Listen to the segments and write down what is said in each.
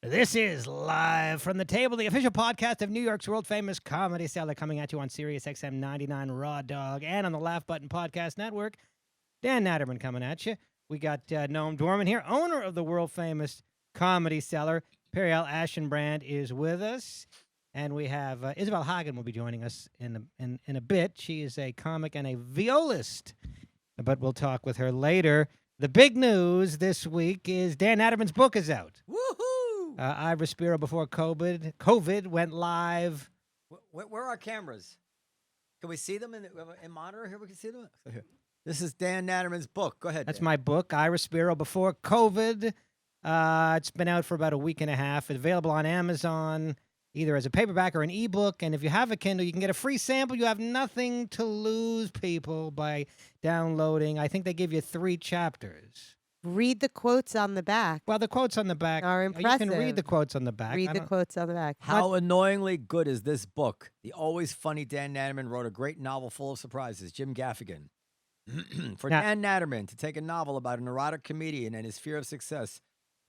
This is Live from the Table, the official podcast of New York's world-famous Comedy Cellar, coming at you on Sirius XM 99 Raw Dog and on the Laugh Button Podcast Network. Dan Naturman coming at you. We got Noam Dworman here, owner of the world-famous Comedy Cellar. Periel Aschenbrand is with us. And we have Isabel Hagen will be joining us in a bit. She is a comic and a violist, but we'll talk with her later. The big news this week is Dan Naturman's book is out. Woohoo! I Respiro Before COVID went live. Where are our cameras? Can we see them in monitor here? We can see them. This is Dan Naturman's book. Go ahead. That's Dan. my book, I Respiro Before COVID. It's been out for about a week and a half. It's available on Amazon, either as a paperback or an ebook. And if you have a Kindle, you can get a free sample. You have nothing to lose, people, by downloading. I think they give you 3 chapters. Read the quotes on the back. Well, the quotes on the back are impressive. You can read the quotes on the back. Read the quotes on the back. How annoyingly good is this book? The always funny Dan Naturman wrote a great novel full of surprises. Jim Gaffigan. For Dan Naturman to take a novel about a neurotic comedian and his fear of success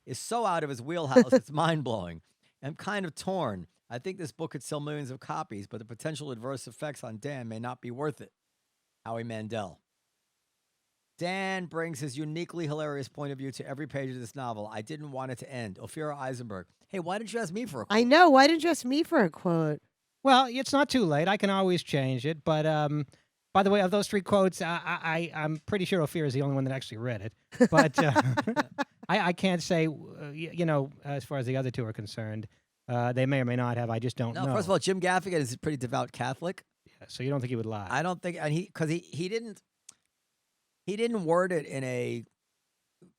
is so out of his wheelhouse, it's mind-blowing. I'm kind of torn. I think this book could sell millions of copies, but the potential adverse effects on Dan may not be worth it. Howie Mandel. Dan brings his uniquely hilarious point of view to every page of this novel. I didn't want it to end. Ophira Eisenberg. Hey, why didn't you ask me for a quote? I know. Why didn't you ask me for a quote? Well, it's not too late. I can always change it. But by the way, of those 3 quotes, I'm pretty sure Ophira is the only one that actually read it. But I can't say, as far as the other 2 are concerned. They may or may not have. I just don't know. First of all, Jim Gaffigan is a pretty devout Catholic. Yeah, so you don't think he would lie? I don't think, and he didn't word it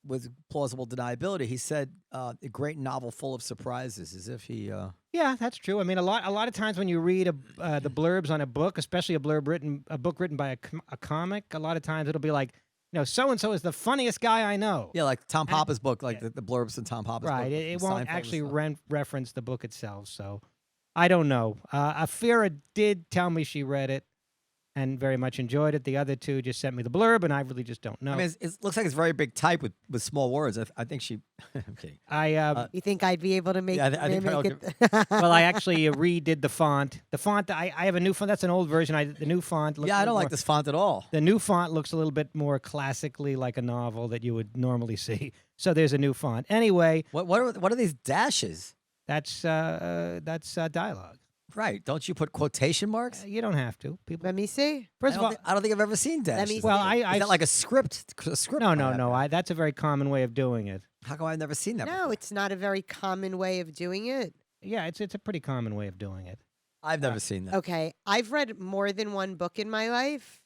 with plausible deniability. He said a great novel full of surprises, as if he. Yeah, that's true. I mean, a lot of times when you read the blurbs on a book, especially a book written by a comic, a lot of times it'll be like, so and so is the funniest guy I know. Yeah, like Tom Papa's book, like the blurbs in Tom Papa's book. Right. It won't actually reference the book itself. So I don't know. Ophira did tell me she read it and very much enjoyed it. The other 2 just sent me the blurb, and I really just don't know. I mean, it looks like it's very big type with small words. I think she. I'm kidding. You think I'd be able to make? Yeah, I think it? Well, I actually redid the font. The font, I have a new font. That's an old version. The new font. I don't like this font at all. The new font looks a little bit more classically like a novel that you would normally see. So there's a new font. Anyway, What are these dashes? That's dialogue. Right. Don't you put quotation marks? You don't have to. People. Let me see. First of all, I don't think I've ever seen dashes. Well, is that like a script? No. That's a very common way of doing it. How come I've never seen that? No, before? it's not a very common way of doing it. Yeah, it's a pretty common way of doing it. I've never seen that. Okay, I've read more than one book in my life,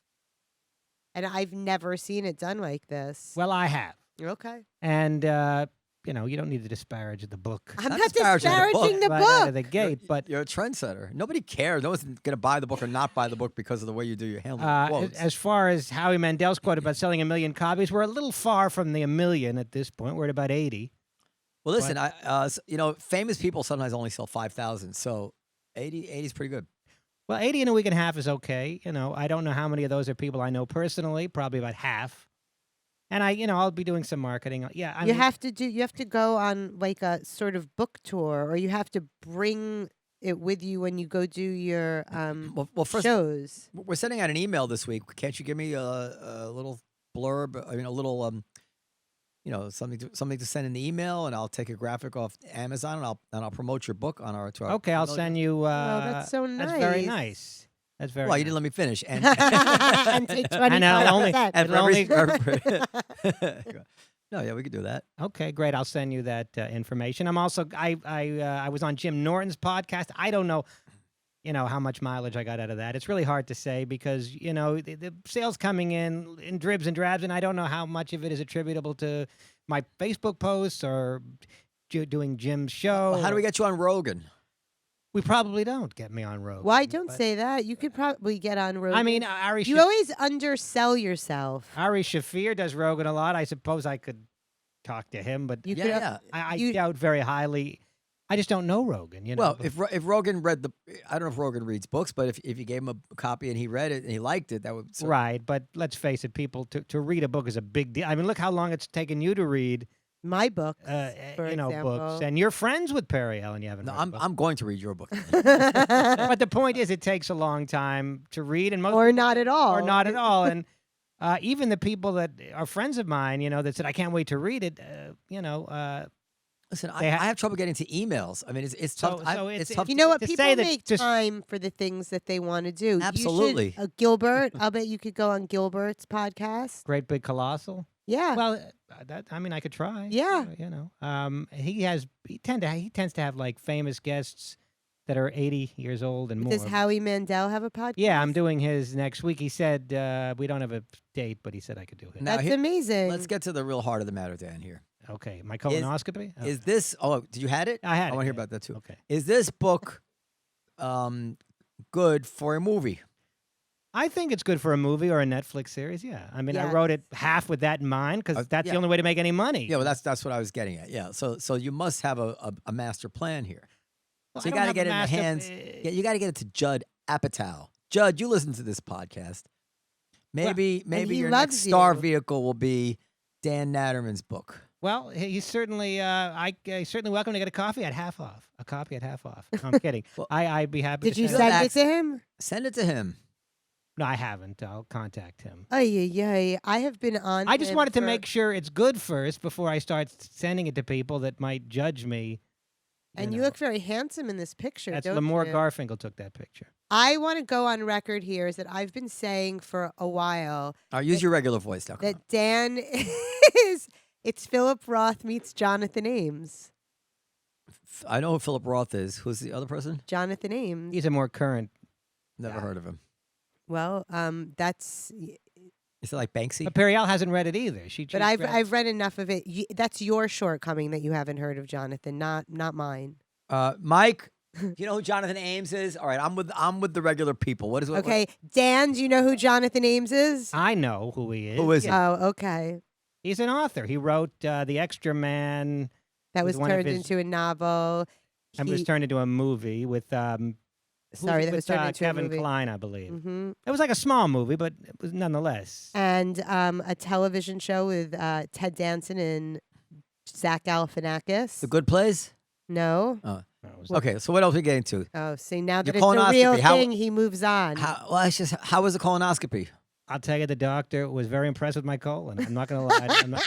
and I've never seen it done like this. Well, I have. Okay. And you don't need to disparage the book. I'm not disparaging disparaging the right out of book. the gate, but You're a trendsetter. Nobody cares. No one's going to buy the book or not buy the book because of the way you do your handling of quotes. as far as Howie Mandel's quote about selling 1 million copies, we're a little far from the 1 million at this point. We're at about 80. Well, listen, famous people sometimes only sell 5,000, so 80 is pretty good. Well, 80 in a week and a half is okay. I don't know how many of those are people I know personally. Probably about half. And I'll be doing some marketing. Yeah, You have to go on like a sort of book tour, or you have to bring it with you when you go do your first, shows. We're sending out an email this week. Can't you give me a little blurb? I mean, a little something to send in the email, and I'll take a graphic off Amazon, and I'll promote your book on our. Okay, I'll send you. That's so nice. That's very nice. That's very. Well, you didn't let me finish, and take 25%. No, yeah, we could do that. Okay, great. I'll send you that information. I'm also I was on Jim Norton's podcast. I don't know, how much mileage I got out of that. It's really hard to say because the sales coming in dribs and drabs, and I don't know how much of it is attributable to my Facebook posts or doing Jim's show. Well, how do we get you on Rogan? We probably don't get me on Rogan. Why don't say that? You could probably get on Rogan. I mean, you always undersell yourself. Ari Shafir does Rogan a lot. I suppose I could talk to him, but I doubt very highly. I just don't know Rogan. Well, if Rogan read I don't know if Rogan reads books, but if you gave him a copy and he read it and he liked it, that would right. But let's face it, people to read a book is a big deal. I mean, look how long it's taken you to read My books, for you know, example. books, and you're friends with Periel, and you haven't. No, read the book. I'm going to read your book. But the point is, it takes a long time to read, and most Or not at all. or not at all. And even the people that are friends of mine, you know, that said I can't wait to read it, you know. Listen, They I have trouble getting to emails. I mean, it's tough. So it's it's- tough. You know what? to People say that make just- time for the things that they want to do. Absolutely. You should, Gilbert, I'll bet you could go on Gilbert's podcast. Great Big Colossal. Yeah. Well, I mean, I could try. Yeah. You know, he tends to have like famous guests that are 80 years old and more. Does Howie Mandel have a podcast? Yeah, I'm doing his next week. He said we don't have a date, but he said I could do it. Now, That's here- amazing. Let's get to the real heart of the matter, Dan. Here Okay, my colonoscopy. is this. Oh, did you had it? I had I want to it, hear yeah. about that too. Okay. Is this book good for a movie? I think it's good for a movie or a Netflix series. Yeah, I mean, I Yes. wrote it half with that in mind because that's yeah. the only way to make any money. Yeah, well, that's what I was getting at. Yeah, so you must have a master plan here. Well, So you I don't got to have get a it in the master- hands. Yeah, you got to get it to Judd Apatow. Judd, you listen to this podcast. Maybe he your loves next star you. vehicle will be Dan Natterman's book. Well, he's certainly he's certainly welcome to get a coffee at half off. A copy at half off. No, I'm kidding. Well, I'd be happy. Did to you send it. send it to him? Send it to him. No, I haven't. I'll contact him. Ay. I have been on. I just him wanted to for- make sure it's good first before I start sending it to people that might judge me. And you know. look very handsome in this picture. That's don't Lamore you? Garfinkel took that picture. I want to go on record here is that I've been saying for a while All right, use your regular voice now. Come on. that Dan is. It's Philip Roth meets Jonathan Ames. I know who Philip Roth is. Who's the other person? Jonathan Ames. He's a more current. Never Yeah. heard of him. Well, that's. Is it like Banksy? But Periel hasn't read it either. But I've read enough of it. That's your shortcoming that you haven't heard of Jonathan, not mine. Mike, you know who Jonathan Ames is? All right, I'm with the regular people. What is it? Okay, Dan, do you know who Jonathan Ames is? I know who he is. Who is he? Oh, okay. He's an author. He wrote The Extra Man. That was was one of turned his- into a novel. And was turned into a movie with Sorry, that was turned into Kevin a movie. Kline, I believe. Hmm. It was like a small movie, but it was nonetheless. And a television show with Ted Danson and Zach Galifianakis. The Good Place? No. No, it was- Okay, so what else are we getting to? Oh, see, now that Your it's a real colonoscopy, how- thing, he moves on. How was the colonoscopy? I'll tell you, the doctor was very impressed with my colon. I'm not going to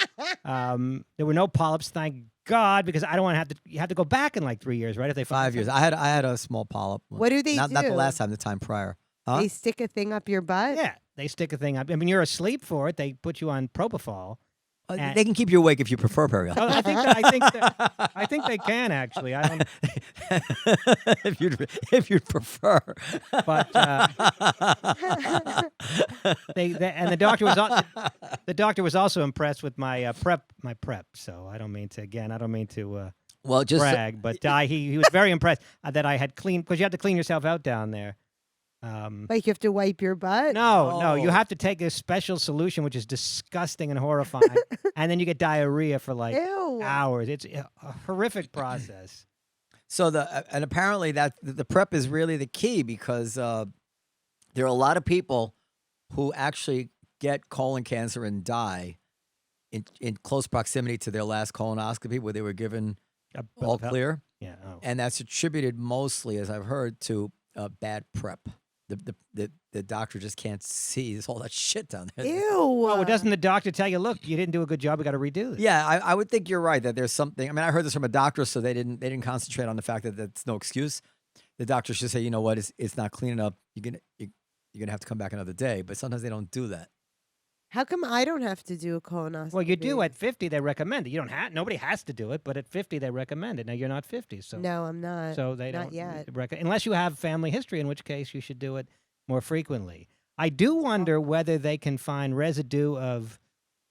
lie. There were no polyps, thank God, because I don't want to have to. You have to go back in like 3 years, right? If they find 5 years. I had a small polyp. What do they Not the do? last time, the time prior. Huh? They stick a thing up your butt? Yeah, they stick a thing up. I mean, you're asleep for it. They put you on propofol. and- They can keep you awake if you prefer, Periel. Oh, I think they can actually. I don't. if you'd prefer. But and the doctor was also impressed with my prep. So I don't mean to Well, just brag, but he was very impressed that I had cleaned, because you have to clean yourself out down there. Like you have to wipe your butt? No, you Oh. have to take a special solution, which is disgusting and horrifying, and then you get diarrhea for like Ew. hours. It's a horrific process. so and apparently that the prep is really the key, because there are a lot of people who actually get colon cancer and die in close proximity to their last colonoscopy, where they were given all clear, Yeah. Oh. and that's attributed mostly, as I've heard, to bad prep. The doctor just can't see all that shit down there. Ew. Well, doesn't the doctor tell you, look, you didn't do a good job, we got to redo this? Yeah, I would think you're right that there's something. I mean, I heard this from a doctor, so they didn't concentrate on the fact that that's no excuse. The doctor should say, you know what, it's not clean enough. You're gonna have to come back another day. But sometimes they don't do that. How come I don't have to do a colonoscopy? Well, you do at 50. They recommend it. You don't have. Nobody has to do it, but at 50 they recommend it. Now you're not 50, so No, I'm not. so they not don't yet. unless you have family history, in which case you should do it more frequently. I do wonder whether they can find residue of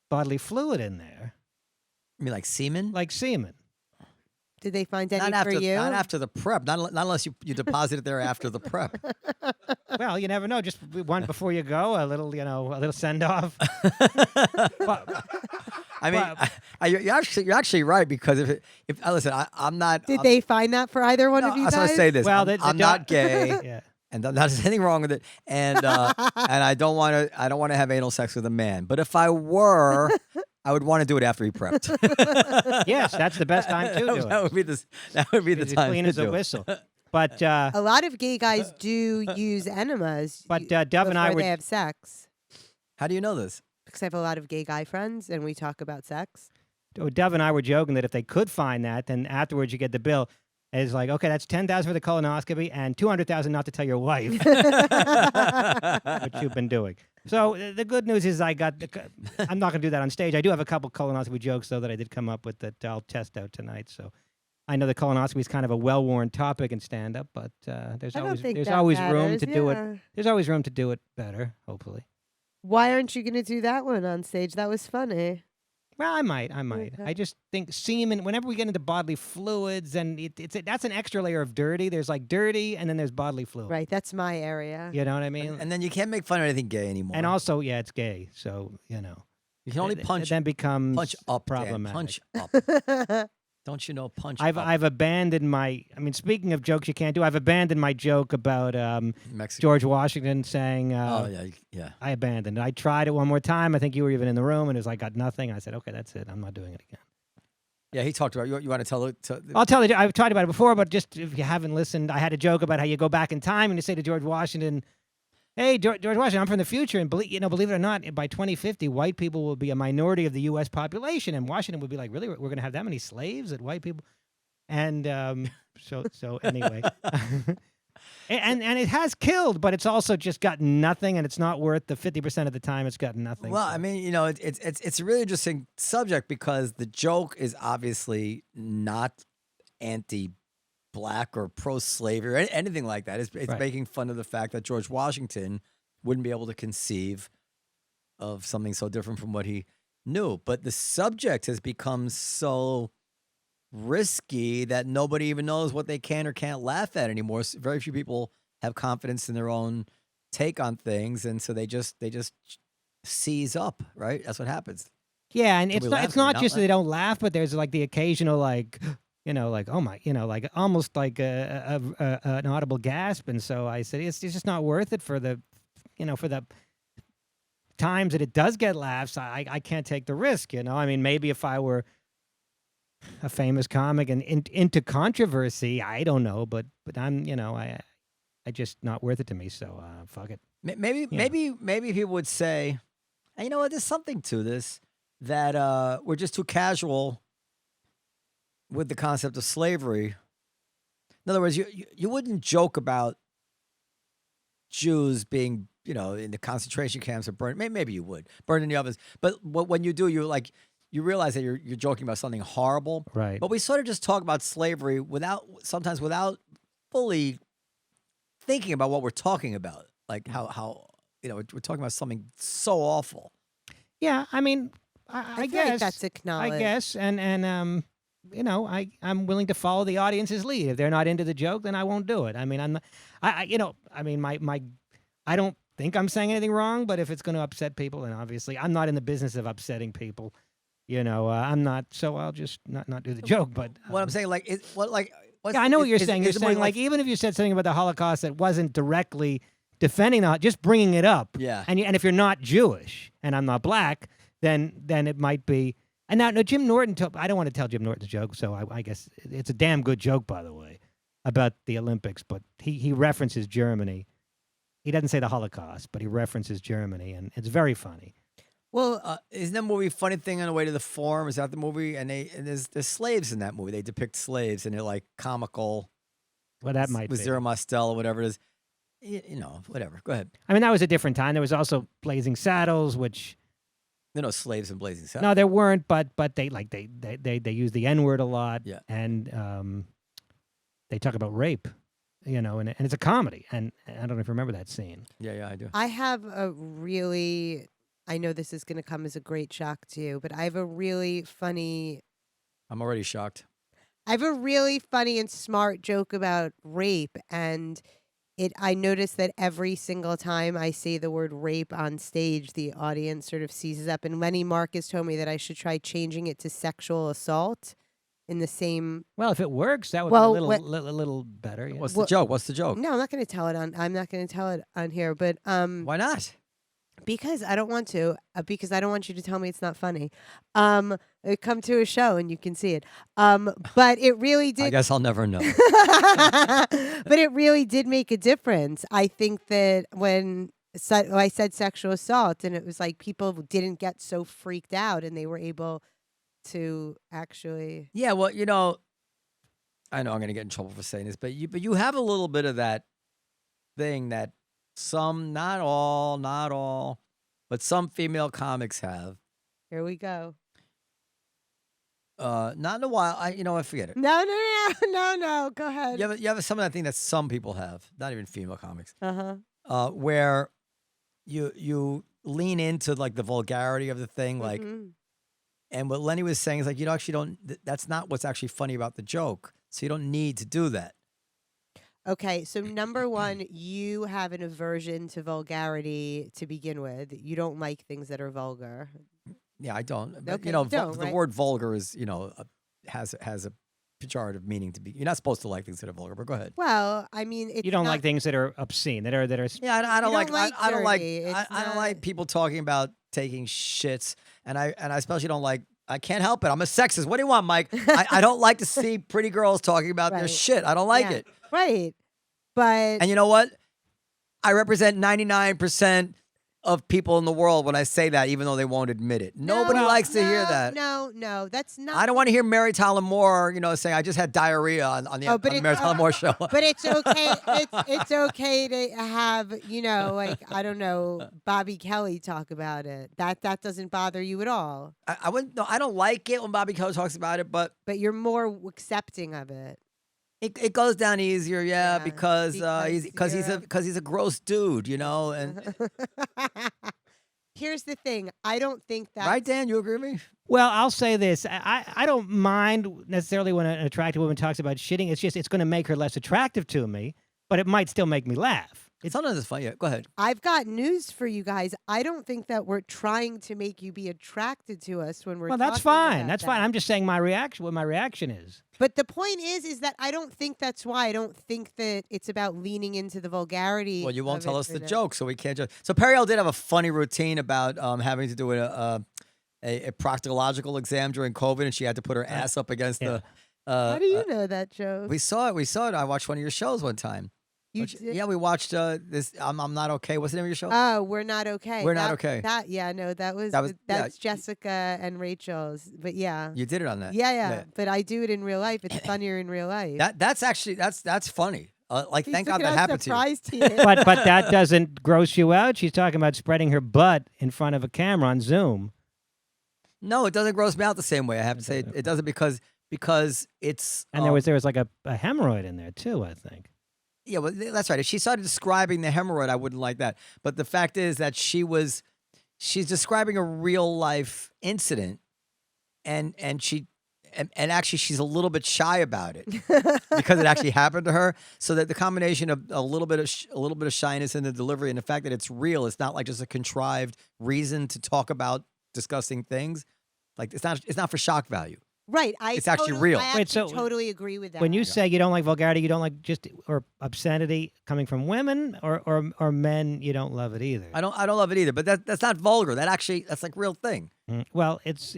bodily fluid in there, I mean, like semen. like semen. Did they find any Not for after, you? not after the prep. Not unless you deposit it there after the prep. Well, you never know. Just one before you go, a little send off. I mean, you're actually right, because if listen, I'm not. Did they find that for either one No, of you that's guys? why I say this. Well, I'm not gay. Yeah. And there's anything wrong with it, and I don't want to have anal sex with a man. But if I were, I would want to do it after he prepped. Yes, that's the best time to do it. That would be the It's time clean to as a do it. whistle. But A lot of gay guys do use enemas But, Dove and I before were- they have sex. How do you know this? Because I have a lot of gay guy friends, and we talk about sex. Dove and I were joking that if they could find that, then afterwards you get the bill. It's like, okay, that's $10,000 for the colonoscopy and $200,000 not to tell your wife, which you've been doing. So the good news is I'm not going to do that on stage. I do have a couple colonoscopy jokes, though, that I did come up with that I'll test out tonight. So I know the colonoscopy is kind of a well-worn topic in stand-up, but there's I don't always think there's that always room matters, to do it. yeah. There's always room to do it better, hopefully. Why aren't you going to do that one on stage? That was funny. Well, I might. Okay. I just think semen. Whenever we get into bodily fluids, and that's an extra layer of dirty. There's like dirty, and then there's bodily fluid. Right, that's my area. You know what I mean? And then you can't make fun of anything gay anymore. And also, yeah, it's gay, so you can only it punch then becomes up, Dan, problematic. punch up. Don't you know punch up? I've abandoned my. I mean, speaking of jokes you can't do, I've abandoned my joke about Mexico. George Washington saying. Oh yeah. I abandoned it. I tried it one more time. I think you were even in the room, and it was like got nothing. I said, okay, that's it. I'm not doing it again. Yeah, he talked about. You want to tell it? I'll tell you. I've talked about it before, but just if you haven't listened, I had a joke about how you go back in time and you say to George Washington, "Hey, George Washington, I'm from the future, and believe it or not, by 2050, white people will be a minority of the U.S. population." And Washington would be like, "Really? We're going to have that many slaves? That white people?" And so anyway, and it has killed, but it's also just gotten nothing, and it's not worth the 50% of the time it's gotten nothing. Well, so. I mean, it's a really interesting subject because the joke is obviously not anti-black or pro-slavery or anything like that. It's Right. making fun of the fact that George Washington wouldn't be able to conceive of something so different from what he knew. But the subject has become so risky that nobody even knows what they can or can't laugh at anymore. Very few people have confidence in their own take on things, and so they just seize up, right? That's what happens. Yeah, and it's Nobody not laughs when you're just that not they don't laugh, but there's like the occasional like like oh my, like almost like an audible gasp. And so I said it's just not worth it for the for the times that it does get laughs. I can't take the risk. I mean, maybe if I were a famous comic and into controversy, I don't know, but I'm I just not worth it to me. So fuck it. Maybe people would say, hey, you know what? There's something to this that we're just too casual with the concept of slavery. In other words, you wouldn't joke about Jews being in the concentration camps or burned. Maybe you would burn in the ovens, but when you do, you realize that you're joking about something horrible. Right. But we sort of just talk about slavery sometimes without fully thinking about what we're talking about. Like how we're talking about something so awful. Yeah, I mean, I feel guess like that's acknowledged. I guess, and I'm willing to follow the audience's lead. If they're not into the joke, then I won't do it. I mean, I'm not, I don't think I'm saying anything wrong, but if it's going to upset people, then obviously I'm not in the business of upsetting people. I'm not, so I'll just not do the joke. But What I'm saying, yeah, I know what you're saying. You're saying like even if you said something about the Holocaust that wasn't directly defending just bringing it up. Yeah. And if you're not Jewish and I'm not black, then it might be. And now, no, Jim Norton. I don't want to tell Jim Norton's joke, so I guess it's a damn good joke, by the way, about the Olympics. But he references Germany. He doesn't say the Holocaust, but he references Germany, and it's very funny. Well, isn't that movie Funny Thing on the Way to the Forum? Is that the movie? And there's slaves in that movie. They depict slaves, and they're like comical. Well, that might with be. Zero Mostel or whatever it is. Whatever. Go ahead. I mean, that was a different time. There was also Blazing Saddles, which There are no slaves in Blazing Saddles. no, there weren't, but they use the N-word a lot. Yeah. And they talk about rape, and it's a comedy. And I don't know if you remember that scene. Yeah, I do. I have I know this is going to come as a great shock to you, but I have a really funny I'm already shocked. and smart joke about rape, and I noticed that every single time I say the word rape on stage, the audience sort of seizes up. And Lenny Marcus told me that I should try changing it to sexual assault in the same. Well, if it works, that would Well, be a what- little better. Yeah. What's the joke? What's the joke? No, I'm not going to tell it on. I'm not going to tell it on here, but Why not? Because I don't want to. Because I don't want you to tell me it's not funny. Come to a show and you can see it. But it really I did. guess I'll never know. But it really did make a difference. I think that when I said sexual assault, and it was like people didn't get so freaked out, and they were able to actually. Yeah, well, I know I'm going to get in trouble for saying this, but you have a little bit of that thing that some, not all, but some female comics have. Here we go. Not in a while. I forget it. No. Go ahead. You have some of that thing that some people have, not even female comics, Uh-huh. where you lean into like the vulgarity of the thing, like, and what Lenny was saying is like, actually don't. That's not what's actually funny about the joke. So you don't need to do that. Okay, so number one, you have an aversion to vulgarity to begin with. You don't like things that are vulgar. Yeah, I don't. But, Okay, you don't, the right? word vulgar is, has a pejorative meaning to be. You're not supposed to like things that are vulgar, but go ahead. Well, I mean, it's You don't not, like things that are obscene, that are. Yeah, I don't You like. don't like I don't like. dirty. It's I don't not- like people talking about taking shits, and I especially don't like. I can't help it. I'm a sexist. What do you want, Mike? I don't like to see pretty girls talking about their Right. shit. I don't like Yeah. it. Right. But And you know what? I represent 99% of people in the world when I say that, even though they won't admit it. Nobody likes to hear that. No, that's not. I don't want to hear Mary Tyler Moore, saying I just had diarrhea on the Mary Tyler Moore show. But it's okay. It's okay to have, like, I don't know, Bobby Kelly talk about it. That doesn't bother you at all. I wouldn't. No, I don't like it when Bobby Kelly talks about it, but But you're more accepting of it. it goes down easier, Yeah, because because he's a gross dude, and Here's the thing. I don't think that. right, Dan, you agree with me? Well, I'll say this. I don't mind necessarily when an attractive woman talks about shitting. It's just it's going to make her less attractive to me, but it might still make me laugh. Sometimes it's funny. Yeah, go ahead. I've got news for you guys. I don't think that we're trying to make you be attracted to us when we're. Well, that's talking fine. about That's that. fine. I'm just saying my reaction. What my reaction is. But the point is that I don't think that's why. I don't think that it's about leaning into the vulgarity. Well, you won't of tell it us the for joke, so we can't just. So Periel did have a funny routine about having to do a proctological exam during COVID, and she had to put her ass up against yeah. the. How do you know that joke? We saw it. I watched one of your shows one time. You did? Yeah, we watched this. I'm not okay. What's the name of your show? Oh, We're Not Okay. We're Not Okay. That's yeah. Jessica and Rachel's. But yeah. You did it on that. Yeah. But I do it in real life. It's funnier in real life. That's actually that's funny. Like, He's thank God looking that all happened to you. surprised he is. But that doesn't gross you out. She's talking about spreading her butt in front of a camera on Zoom. No, it doesn't gross me out the same way. I have to say it doesn't because it's. And there was like a hemorrhoid in there too, I think. Yeah, well, that's right. If she started describing the hemorrhoid, I wouldn't like that. But the fact is that she's describing a real life incident, and actually she's a little bit shy about it because it actually happened to her. So that the combination of a little bit of shyness in the delivery and the fact that it's real, it's not like just a contrived reason to talk about disgusting things. Like it's not for shock value. Right. It's actually real. I Wait, actually so totally agree with that. When you say you don't like vulgarity, you don't like just or obscenity coming from women or men, you don't love it either. I don't love it either. But that's not vulgar. That's like real thing. Well, it's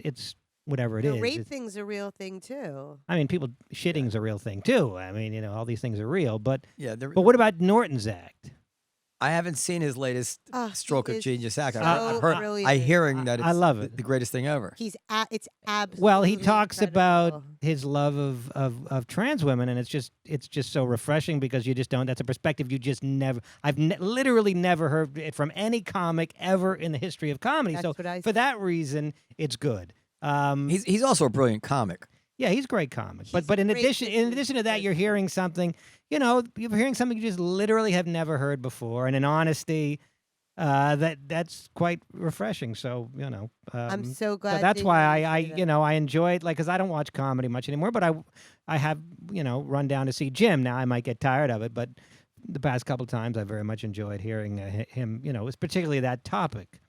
whatever it the is. rape It's- thing's a real thing too. I mean, people shitting's a real thing too. I mean, all these things are real. But Yeah. but what about Norton's act? I haven't seen his latest Oh, he stroke of is genius act. so I've heard. brilliant. I hearing that it's I love it. the greatest thing ever. It's absolutely. Well, he talks about incredible. his love of trans women, and it's just so refreshing because you just don't. That's a perspective you just never. I've literally never heard it from any comic ever in the history of comedy. That's So what I for that reason, it's good. He's also a brilliant comic. Yeah, he's a great comic. He's But in a great addition to that, business you're hearing something. You're hearing something you just literally have never heard before, and in honesty, that's quite refreshing. So I'm so so glad. that's to why hear I you say that. I enjoy it, like, because I don't watch comedy much anymore. But I have run down to see Jim. Now I might get tired of it, but the past couple times I very much enjoyed hearing him. It's particularly that topic.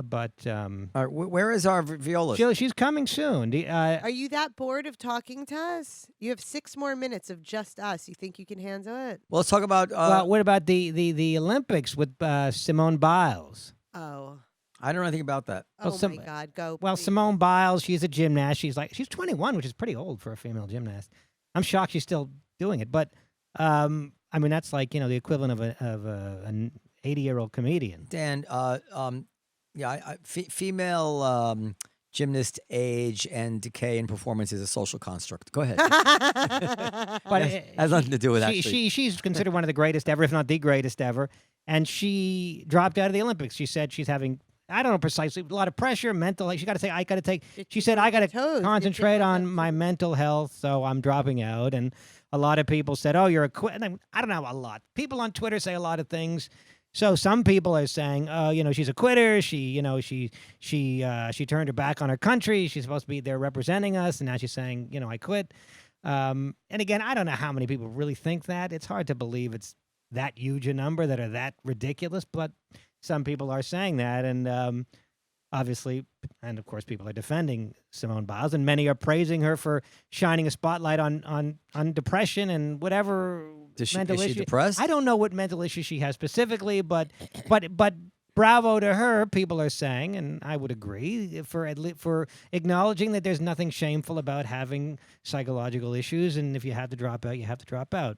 But All right, where is our Viola? she's coming soon. Are you that bored of talking to us? You have 6 more minutes of just us. You think you can handle it? Well, let's talk about. well, what about the Olympics with Simone Biles? Oh. I don't know anything about that. Oh Well, my God, go. Well, please. Simone Biles, she's a gymnast. She's 21, which is pretty old for a female gymnast. I'm shocked she's still doing it, but I mean that's like the equivalent of an 80-year-old comedian. Dan, female gymnast age and decay in performance is a social construct. Go ahead. But has nothing to do with that. she's considered one of the greatest ever, if not the greatest ever. And she dropped out of the Olympics. She said she's having, I don't know precisely, a lot of pressure, mental. She got to say, I got to take. She said, I got to concentrate on my mental health, so I'm dropping out. And a lot of people said, oh, you're a quit. I don't know, a lot. People on Twitter say a lot of things. So some people are saying, she's a quitter. She turned her back on her country. She's supposed to be there representing us, and now she's saying, I quit. And again, I don't know how many people really think that. It's hard to believe it's that huge a number that are that ridiculous, but some people are saying that, and obviously, and of course, people are defending Simone Biles, and many are praising her for shining a spotlight on depression and whatever mental issue. Is she depressed? I don't know what mental issues she has specifically, but bravo to her, people are saying, and I would agree for acknowledging that there's nothing shameful about having psychological issues, and if you have to drop out, you have to drop out.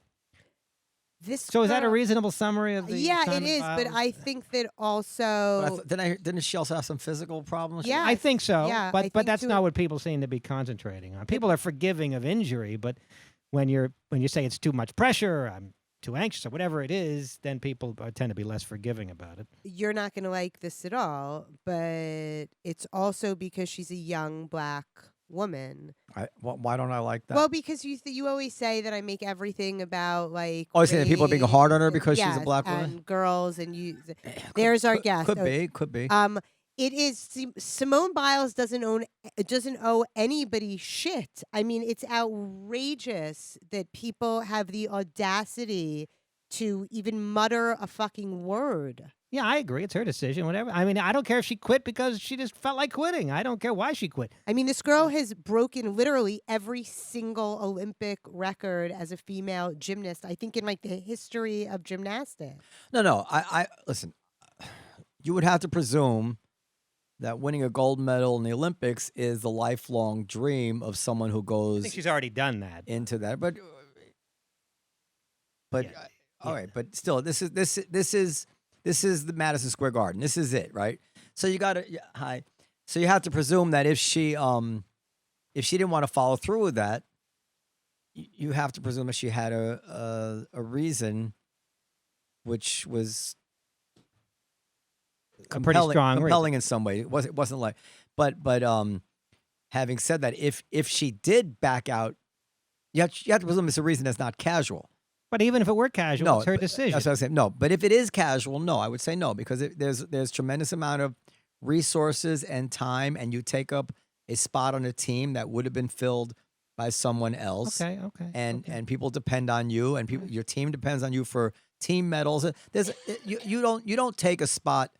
So is that a reasonable summary of the? Yeah, Simone it is, Biles? but I think that also. Didn't she also have some physical problems? Yeah. I think so. Yeah, I but think that's too. not what people seem to be concentrating on. People are forgiving of injury, but when you say it's too much pressure, I'm too anxious, or whatever it is, then people tend to be less forgiving about it. You're not going to like this at all, but it's also because she's a young black woman. Why don't I like that? Well, because you always say that I make everything about like. Oh, saying that people are being race hard on her because she's yes, a black woman? and girls, and you. There's our guest. Could be. It is Simone Biles doesn't owe anybody shit. I mean, it's outrageous that people have the audacity to even mutter a fucking word. Yeah, I agree. It's her decision, whatever. I mean, I don't care if she quit because she just felt like quitting. I don't care why she quit. I mean, this girl has broken literally every single Olympic record as a female gymnast, I think, in like the history of gymnastics. No. I listen. You would have to presume that winning a gold medal in the Olympics is the lifelong dream of someone who I goes think she's already done that. into that. But Yeah. all right. But still, this is the Madison Square Garden. This is it, right? So you got to hi. So you have to presume that if she didn't want to follow through with that, you have to presume that she had a reason, which was A pretty strong reason. compelling in some way. It wasn't like, but having said that, if she did back out, you have to presume it's a reason that's not casual. But even if it were casual, it's her decision. That's what I was saying. No, but if it is casual, no, I would say no, because there's tremendous amount of resources and time, and you take up a spot on a team that would have been filled by someone else. Okay. And people depend on you, and your team depends on you for team medals. You don't take a spot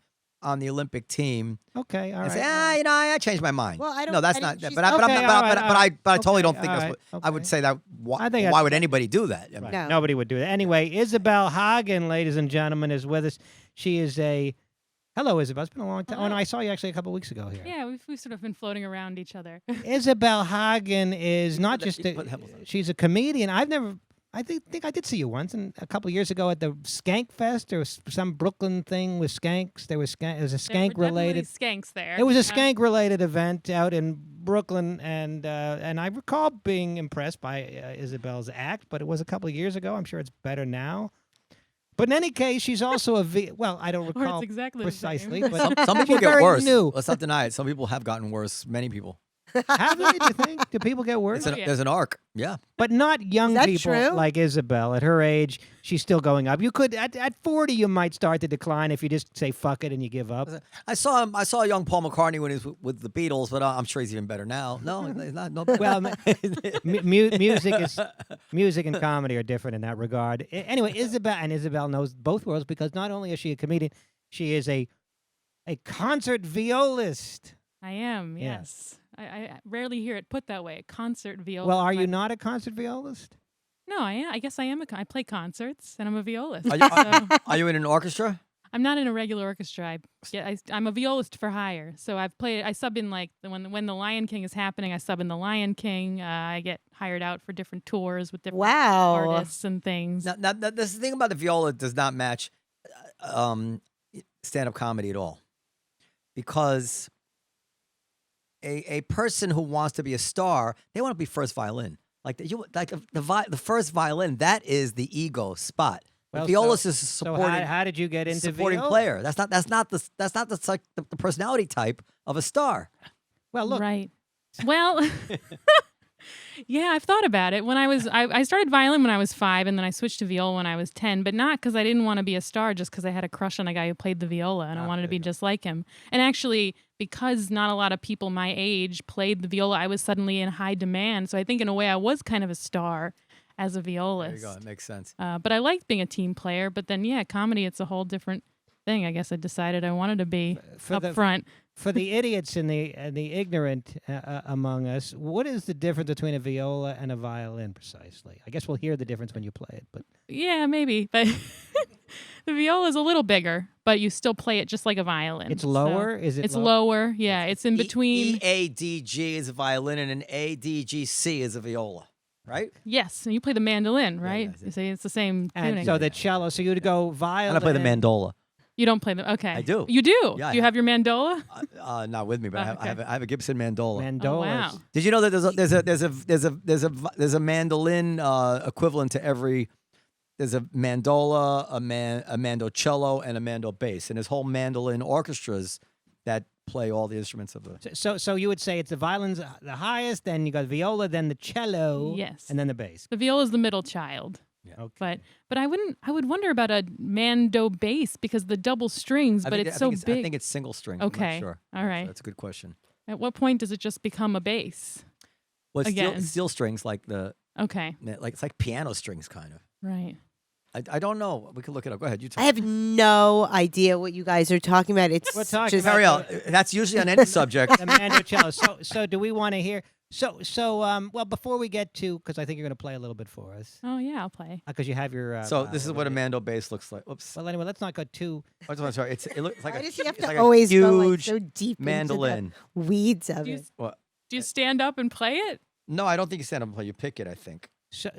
on the Olympic team. Okay, all right. And say, I changed my mind. Well, I don't. No, that's I not. didn't- But she's- I totally Okay, don't think all that's right, what I would okay. say. That I think why would anybody do that? I mean, Right. No. Nobody would do that. Anyway, Isabel Hagen, ladies and gentlemen, is with us. She is hello, Isabel. It's been a long time. Oh, no, Hello. I saw you actually a couple weeks ago here. Yeah, we've sort of been floating around each other. Isabel Hagen is not just put the headphones on. she's a comedian. I think I did see you once, and a couple of years ago at the Skank Fest. There was some Brooklyn thing with skanks. It was a There were skank related. definitely skanks there. It was a Yeah. skank related event out in Brooklyn, and I recall being impressed by Isabel's act, but it was a couple of years ago. I'm sure it's better now. But in any case, she's also well, I don't Or recall it's exactly the same. precisely, but some people she's get very worse. new. Let's not deny it. Some people have gotten worse. Many people. Have they? Do you think? Do people get worse? Oh, yeah. There's an arc. Yeah. But not young that people true? like Isabel. At her age, she's still going up. You could at 40, you might start to decline if you just say fuck it and you give up. I saw a young Paul McCartney when he was with the Beatles, but I'm sure he's even better now. No, he's not. No. Well, music and comedy are different in that regard. Anyway, Isabel knows both worlds because not only is she a comedian, she is a concert violist. I am, Yeah. yes. I rarely hear it put that way. Concert viola. Well, are you not a concert violist? No, I guess I am. I play concerts, and I'm a violist. Are you, so, are you in an orchestra? I'm not in a regular orchestra. I'm a violist for hire. So I sub in like when the Lion King is happening, I sub in the Lion King. I get hired out for different tours with different Wow. artists and things. Now, this thing about the viola does not match stand-up comedy at all, because a person who wants to be a star, they want to be first violin. Like the first violin, that is the ego spot. Well, the violist is a So supporting, how did you get into supporting viola? player. That's not the personality type of a star. Well, look, Right. Well, yeah, I've thought about it. When I started violin when I was 5, and then I switched to viola when I was 10, but not because I didn't want to be a star, just because I had a crush on a guy who played the viola, and I wanted to be just like him. And actually, because not a lot of people my age played the viola, I was suddenly in high demand. So I think in a way I was kind of a star as a violist. There you go. It makes sense. But I liked being a team player. But then, yeah, comedy, it's a whole different thing. I guess I decided I wanted to be up front. For the idiots and the ignorant among us, what is the difference between a viola and a violin precisely? I guess we'll hear the difference when you play it, but Yeah, maybe. But the viola is a little bigger, but you still play it just like a violin. it's So lower. Is it? it's lower. Yeah, it's in between. EADG is a violin and an ADGC is a viola, right? Yes, and you play the mandolin, right? yeah. You say it's the same And tuning. so the cello. So you would go violin. And I play the mandola. You don't play the okay. I do. You do. Yeah, do you have your mandola? Not with me, but Okay. I have a Gibson mandola. Mandolas. wow. Did you know that there's a mandolin equivalent to every? There's a mandola, a mandocello, and a mando bass, and there's whole mandolin orchestras that play all the instruments of the. So you would say it's the violin's the highest, then you got viola, then the cello, Yes. and then the bass. The viola is the middle child. Okay. But I would wonder about a mando bass because the double strings, but it's so big. I think it's single string. Okay. I'm not sure. All right. That's a good question. At what point does it just become a bass? Well, it's Again. steel strings like Okay. it's like piano strings kind of. Right. I don't know. We can look it up. Go ahead. You talk. I have no idea what you guys are talking about. It's We're talking just about Periel, that's usually on any subject. the mandocello. So do we want to hear? Well, before we get to, because I think you're going to play a little bit for us, Oh yeah, I'll play. because you have your. So this is what a ready. mando bass looks like. Oops. Well, anyway, let's not go too. I'm sorry. It looks like why a, does he have it's to like a always go like huge so deep mandolin. into the weeds of Do you, it? What? do you stand up and play it? No, I don't think you stand up and play. You pick it, I think.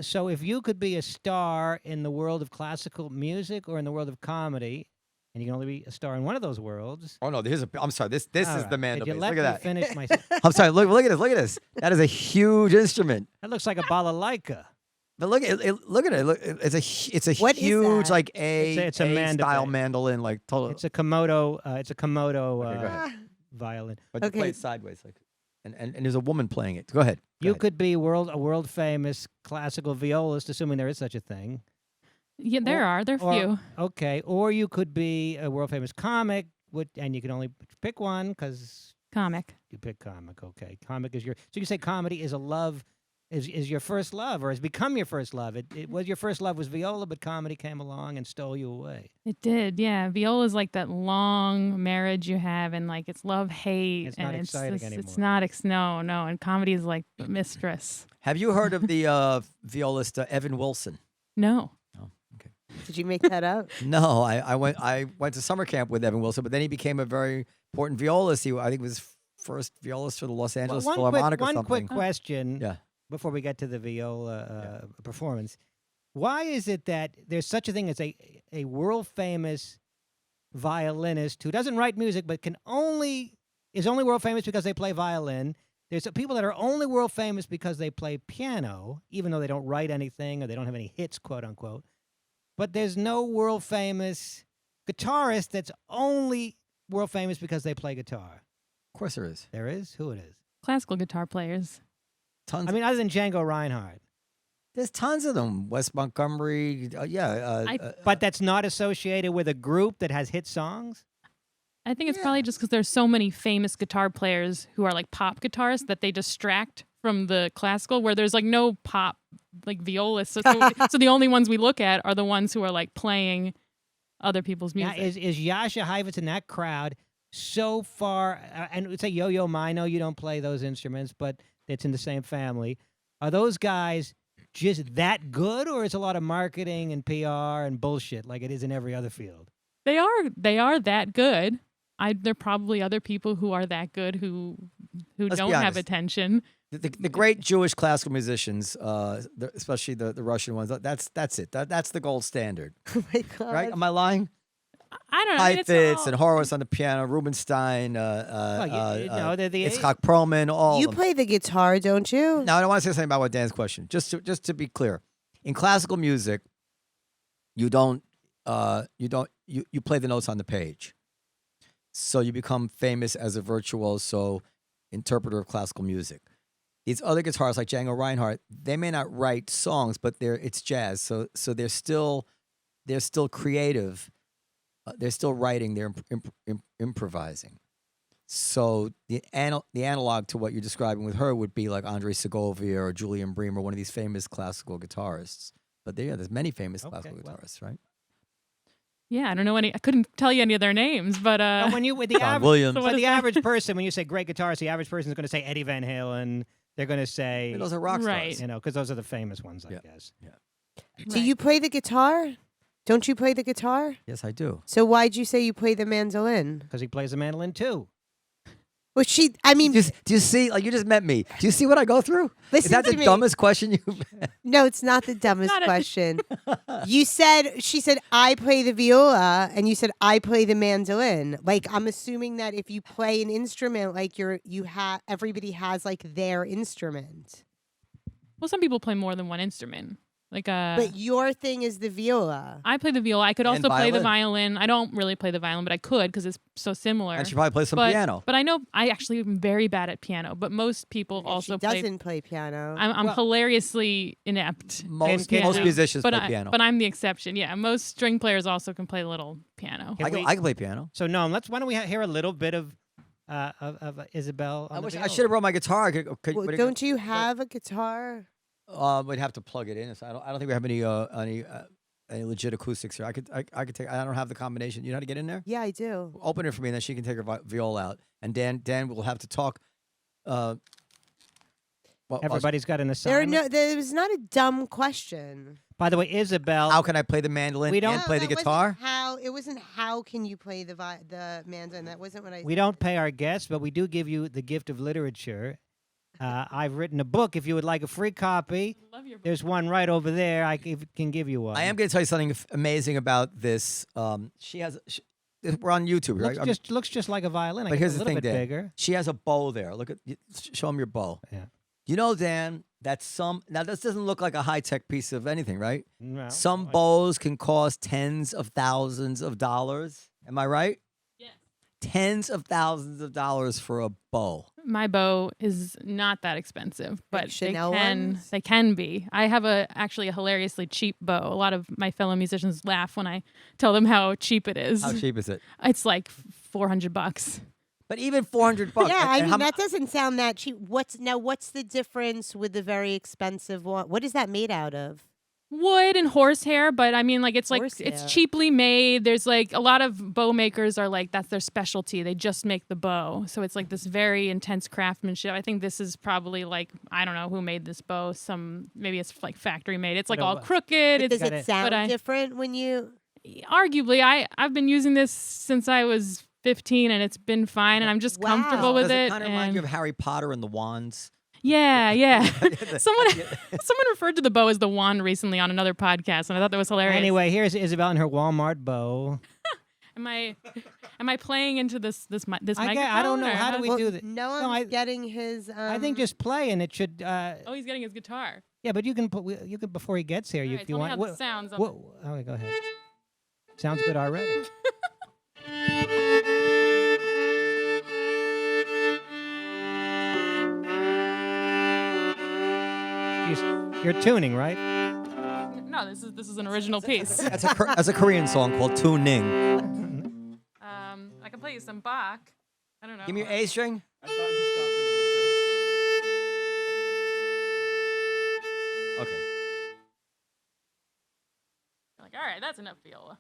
So if you could be a star in the world of classical music or in the world of comedy, and you can only be a star in one of those worlds. Oh no, I'm sorry. This All is right. the mando Could you bass. let Look at me that. finish my. I'm sorry. Look at this. Look at this. That is a huge instrument. That looks like a balalaika. But look at it. Look at it. Look, it's a What is huge that? like It's a mando style bass. mandolin like total. It's a Komodo. It's a Komodo Okay, go ahead. violin. But you play Okay. it sideways like, and there's a woman playing it. Go ahead. Go You ahead. could be a world famous classical violist, assuming there is such a thing. Yeah, there are. There are Or- few. Okay, or you could be a world famous comic, and you can only pick one because Comic. you pick comic. Okay, comic is your. So you say comedy is a love, is your first love, or has become your first love. It was your first love was viola, but comedy came along and stole you away. It did, yeah. Viola is like that long marriage you have, and like it's love hate, It's and not it's exciting It's anymore. not no. And comedy is like the mistress. Have you heard of the violist Evan Wilson? No. Did you make that up? No, I went to summer camp with Evan Wilson, but then he became a very important violist. I think was first violist for the Los Angeles Philharmonic or one something. quick question. Yeah. Before we get to the viola performance, why is it that there's such a thing as a world famous violinist who doesn't write music but is only world famous because they play violin? There's people that are only world famous because they play piano, even though they don't write anything or they don't have any hits, quote unquote. But there's no world famous guitarist that's only world famous because they play guitar. Of course there is. There is? Who it is? Classical guitar players. Tons. I mean, other than Django Reinhardt. There's tons of them. Wes Montgomery. But that's not associated with a group that has hit songs? I think it's probably just because there's so many famous guitar players who are like pop guitarists that they distract from the classical, where there's like no pop like violists. So the only ones we look at are the ones who are like playing other people's Now, music. is Yasha Heifetz in that crowd so far? And it's a Yo-Yo Ma. I know you don't play those instruments, but it's in the same family. Are those guys just that good, or is a lot of marketing and PR and bullshit like it is in every other field? They are that good. There are probably other people who are that good who Let's don't be have honest. attention. The great Jewish classical musicians, especially the Russian ones, that's it. That's the gold standard, Oh my God. right? Am I lying? I don't know. I mean, it's Heifetz all- and Horowitz on the piano, Rubinstein, they're the Itzhak Perlman, all You of them. play the guitar, don't you? Now, I want to say something about what Dan's question. Just to be clear, in classical music, you play the notes on the page, so you become famous as a virtuoso interpreter of classical music. These other guitarists like Django Reinhardt, they may not write songs, but it's jazz, so they're still creative. They're still writing. They're improvising. So the analog to what you're describing with her would be like Andrei Segovia or Julian Bremer, one of these famous classical guitarists. But there's many famous classical guitarists, right? Yeah, I don't know any. I couldn't tell you any of their names, but But when you with the John average, Williams. So for what the is that? average person, when you say great guitarist, the average person is going to say Eddie Van Halen. They're going to say, Those are rock stars. Right. because those are the famous ones, I Yeah. guess. Do you play the guitar? Don't you play the guitar? Yes, I do. So why'd you say you play the mandolin? Because he plays the mandolin too. Well, I mean, Do you see? Like, you just met me. Do you see what I go through? Is listen that to the me. dumbest question you? No, it's not the dumbest Not a- question. She said, I play the viola, and you said, I play the mandolin. Like, I'm assuming that if you play an instrument, like everybody has like their instrument. well, some people play more than one instrument. Like But your thing is the viola. I play the viola. I could And also play the violin. violin. I don't really play the violin, but I could because it's so similar. And she probably plays some but, piano. But I know I actually am very bad at piano. But most people also she play. doesn't play piano. I'm Well- hilariously inept. Most piano. musicians but play piano. But I'm the exception. Yeah, most string players also can play a little piano. Can we- I can play piano. So Noam, why don't we hear a little bit of Isabel? On I the wish I viola? should have brought my guitar. Well, don't you have a guitar? We'd have to plug it in. So I don't think we have any legit acoustics here. I could take. I don't have the combination. You know how to get in there? Yeah, I do. Open it for me, and then she can take her viola out. And Dan will have to talk. Everybody's got an There assignment. was not a dumb question. By the way, Isabel. How can I play the mandolin We don't- and play the that wasn't guitar? It wasn't how can you play the mandolin. That wasn't what I We don't pay our guests, but we do give you the gift of literature. I've written a book. If you would like a free copy, Love your there's one right over there. I can give you one. I am going to tell you something amazing about this. She has. We're on YouTube, right? Looks just like a violin. I But guess here's a the little thing, bit Dan. bigger. She has a bow there. Look at. Show them your bow. Yeah. You know, Dan, that now this doesn't look like a high tech piece of anything, right? No, Some I- bows can cost tens of thousands of dollars. Am I right? Yes. Tens of thousands of dollars for a bow. My bow is not that expensive, but Chanel ones? they can be. I have actually a hilariously cheap bow. A lot of my fellow musicians laugh when I tell them how cheap it is. How cheap is it? It's like $400. But even $400. Yeah, I and mean how that doesn't sound that cheap. What's the difference with the very expensive one? What is that made out of? Wood and horsehair, but I mean, like it's Horsehair. cheaply made. There's like a lot of bow makers are like that's their specialty. They just make the bow, so it's like this very intense craftsmanship. I think this is probably like I don't know who made this bow. Maybe it's like factory made. It's like But all crooked. Does It's got it it. sound but I- different when you? arguably I've been using this since I was 15 and it's been fine and I'm just Wow. comfortable with Does it it. kind of remind you and- of Harry Potter and the wands? yeah. Someone referred to the bow as the wand recently on another podcast, and I thought that was hilarious. Anyway, here's Isabel and her Walmart bow. am I playing into this microphone? I don't know. or How do we Well, do that? No, No, I'm getting his. I think just play and it should. Oh, he's getting his guitar. Yeah, but you can before he gets here. All You, right, if you tell me want. how this sounds. Okay, go ahead. Sounds good already. You're tuning, right? No, this is an original piece. That's a Korean song called Tuning. I can play you some Bach. I don't know. Give me your A string. Okay. You're like, all right, that's enough viola.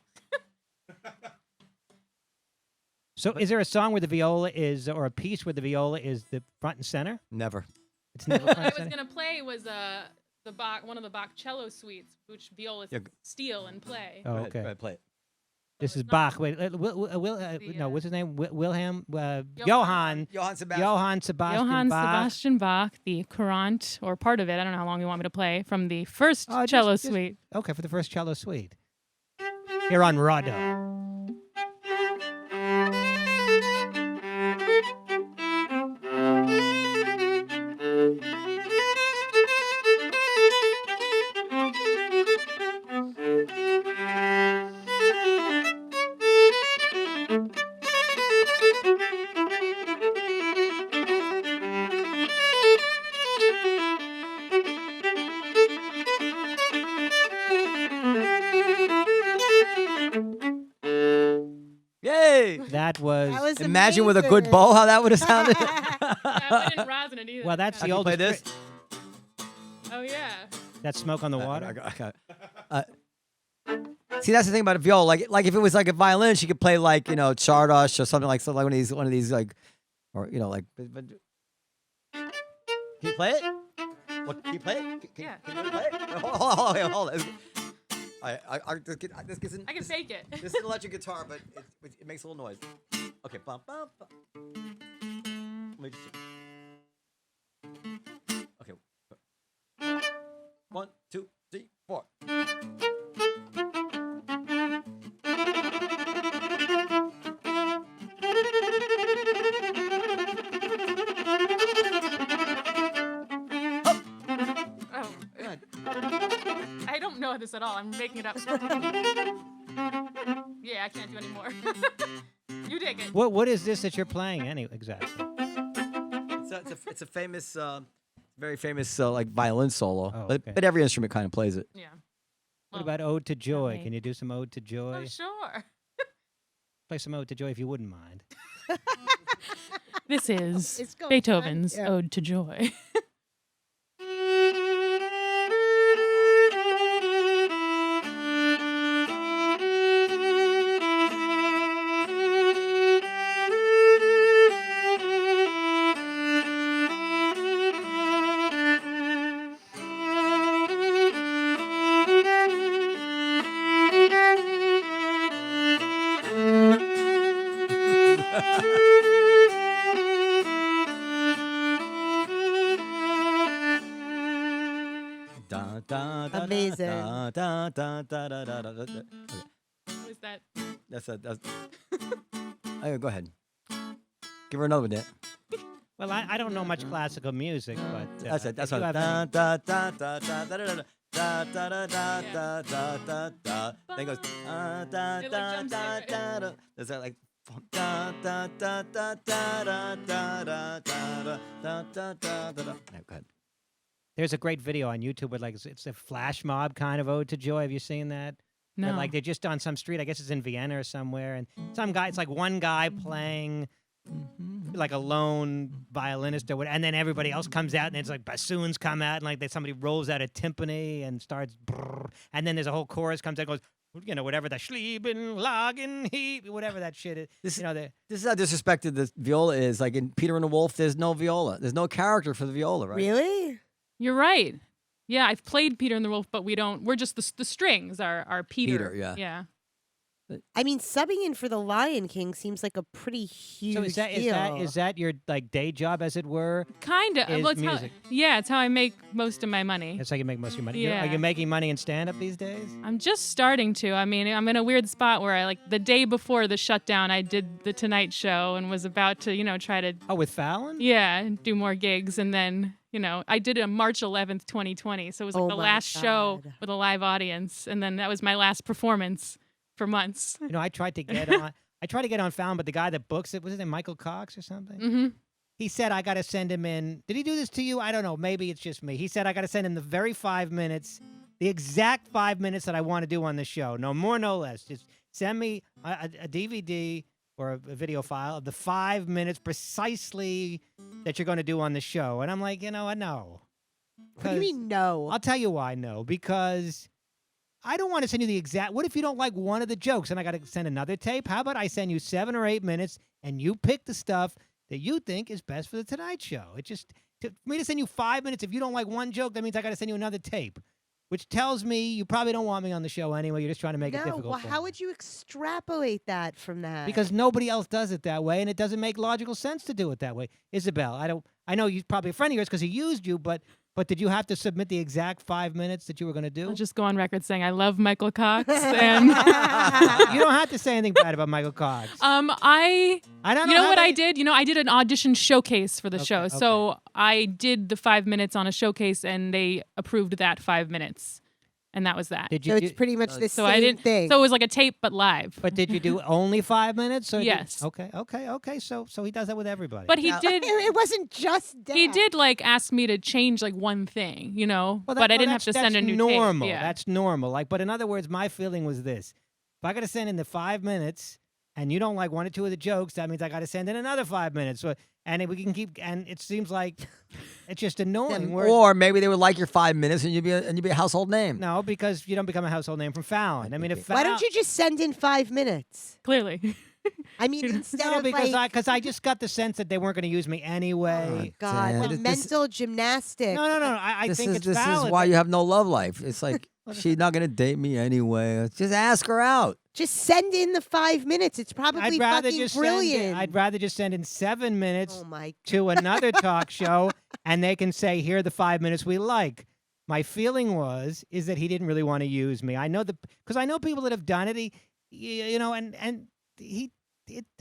So, is there a song where the viola is, or a piece where the viola is the front and center? Never. It's never What front I and was center. gonna play was the Bach, one of the Bach cello suites, which violas Yeah. steal and play. Oh, Go ahead, okay. go ahead, play it. This is it's Bach. not- Wait, no, what's his name? Wilhelm Johann Johann Sebastian. Sebastian Johann Bach. Sebastian Bach, the Courant, or part of it. I don't know how long you want me to play from the first Oh, cello just- suite. Okay, for the first cello suite. Here on Raw Dog. Yay! That was. That was Imagine with a good amazing. bow how that would have sounded. I didn't rosin it either. Well, that's How the do you play oldest. this? Oh yeah. That Smoke on the Water. I got see, that's the thing about a viola. Like if it was like a violin, she could play like Chardosh or something like one of these like, or like. But, can you play it? What, can you play it? Yeah. Can you play it? Hold on. This gets in. I can fake it. This is an electric guitar, but it makes a little noise. Okay, bum, bum, bum. Let me just. Okay. 1, 2, 3, 4. Oh, God. I don't know this at all. I'm making it up. Yeah, I can't do any more. You dig it. What is this that you're playing anyway? Exactly. It's a famous, very famous like violin solo, Oh, but okay. but every instrument kind of plays it. Yeah. What Well, about Ode to Joy? me. Can you do some Ode to Joy? Oh, sure. Play some Ode to Joy if you wouldn't mind. This is It's going Beethoven's on. Yeah. Ode to Joy. Da, da, da, Amazing. Da, da, da, da, da, da, da, da. Okay, What is that? that's. Oh, go ahead. Give her another one, Dan. Well, I don't know much classical music, but That's it. That's if you what. have Da, any- da, da, da, da, da, da, da, da, da, da, da, da, da, da. Then it goes da, da, It, like, da, jumps da, in, right? da, da. There's that like da, da, da, da, da, da, da, da, da, da, da, da, da, da. No, go ahead. There's a great video on YouTube with it's a flash mob kind of Ode to Joy. Have you seen that? Where, No. like they're just on some street. I guess it's in Vienna or somewhere, and some guy. It's like one guy playing like a lone violinist or whatever, and then everybody else comes out, and it's like bassoons come out, and like somebody rolls out a timpani and starts, brrr, and then there's a whole chorus comes out, and goes, whatever the Schlieben, Lagen, he, whatever that shit is. This- The This is how disrespected the viola is. Like in Peter and the Wolf, there's no viola. There's no character for the viola, right? Really? You're right. Yeah, I've played Peter and the Wolf, but we don't. We're just the strings are Peter. Peter, yeah. Yeah. I mean, subbing in for the Lion King seems like a pretty huge so deal. is that your like day job, as it were? Kind of. Is Well, it's music. yeah, it's how I make most of my money. That's how you make most of your money. Yeah. Are you making money in stand-up these days? I'm just starting to. I mean, I'm in a weird spot where the day before the shutdown, I did the Tonight Show and was about to, try to, Oh, with Fallon? do more gigs. And then, I did it on March 11th, 2020. So it was like Oh the my last show God. with a live audience. And then that was my last performance for months. I tried to get on. I tried to get on Fallon, but the guy that books it was his name Michael Cox or something. Hmm. He said I got to send him in. Did he do this to you? I don't know. Maybe it's just me. He said I got to send him the very 5 minutes, the exact 5 minutes that I want to do on the show. No more, no less. Just send me a DVD or a video file of the 5 minutes precisely that you're going to do on the show. And I'm like, you know what? No. What do you mean no? I'll tell you why no. Because I don't want to send you the exact. What if you don't like one of the jokes and I got to send another tape? How about I send you 7 or 8 minutes and you pick the stuff that you think is best for the Tonight Show? For me to send you 5 minutes, if you don't like one joke, that means I got to send you another tape. which tells me you probably don't want me on the show anyway. You're just trying to make it No, difficult. well, for how me. would you extrapolate that from that? Because nobody else does it that way, and it doesn't make logical sense to do it that way. Isabel, I know you're probably a friend of yours because he used you, but did you have to submit the exact 5 minutes that you were going to do? I'll just go on record saying I love Michael Cox, and You don't have to say anything bad about Michael Cox. I don't know. you know how what I many- did? I did an audition showcase for the show. Okay. So I did the 5 minutes on a showcase, and they approved that 5 minutes, and that was that. Did so you? it's pretty much the So same I didn't. thing. So it was like a tape, but live. But did you do only 5 minutes? Or Yes. Okay. So he does that with everybody. But he did. it wasn't just that. He did like ask me to change like one thing, Well, but I didn't have to send a new normal. tape. Yeah. That's normal. But in other words, my feeling was this: if I got to send in the 5 minutes, and you don't like one or two of the jokes, that means I got to send in another 5 minutes. So, and we can keep. And it seems like it's just annoying. Or maybe they would like your 5 minutes and you'd be a household name. No, because you don't become a household name from Fallon. I mean, if Why don't you just send in 5 minutes? Clearly. I mean, instead No, of because like, I just got the sense that they weren't going to use me anyway. God, Dan, the this- mental gymnastics. No. I think it's this valid. is why you have no love life. It's like she's not gonna date me anyway. Just ask her out. Just send in the 5 minutes. It's probably I'd rather fucking just brilliant. I'd rather just send in 7 minutes Oh my! to another talk show, and they can say, "Here are the 5 minutes we like." My feeling is that he didn't really want to use me. I know because I know people that have done it.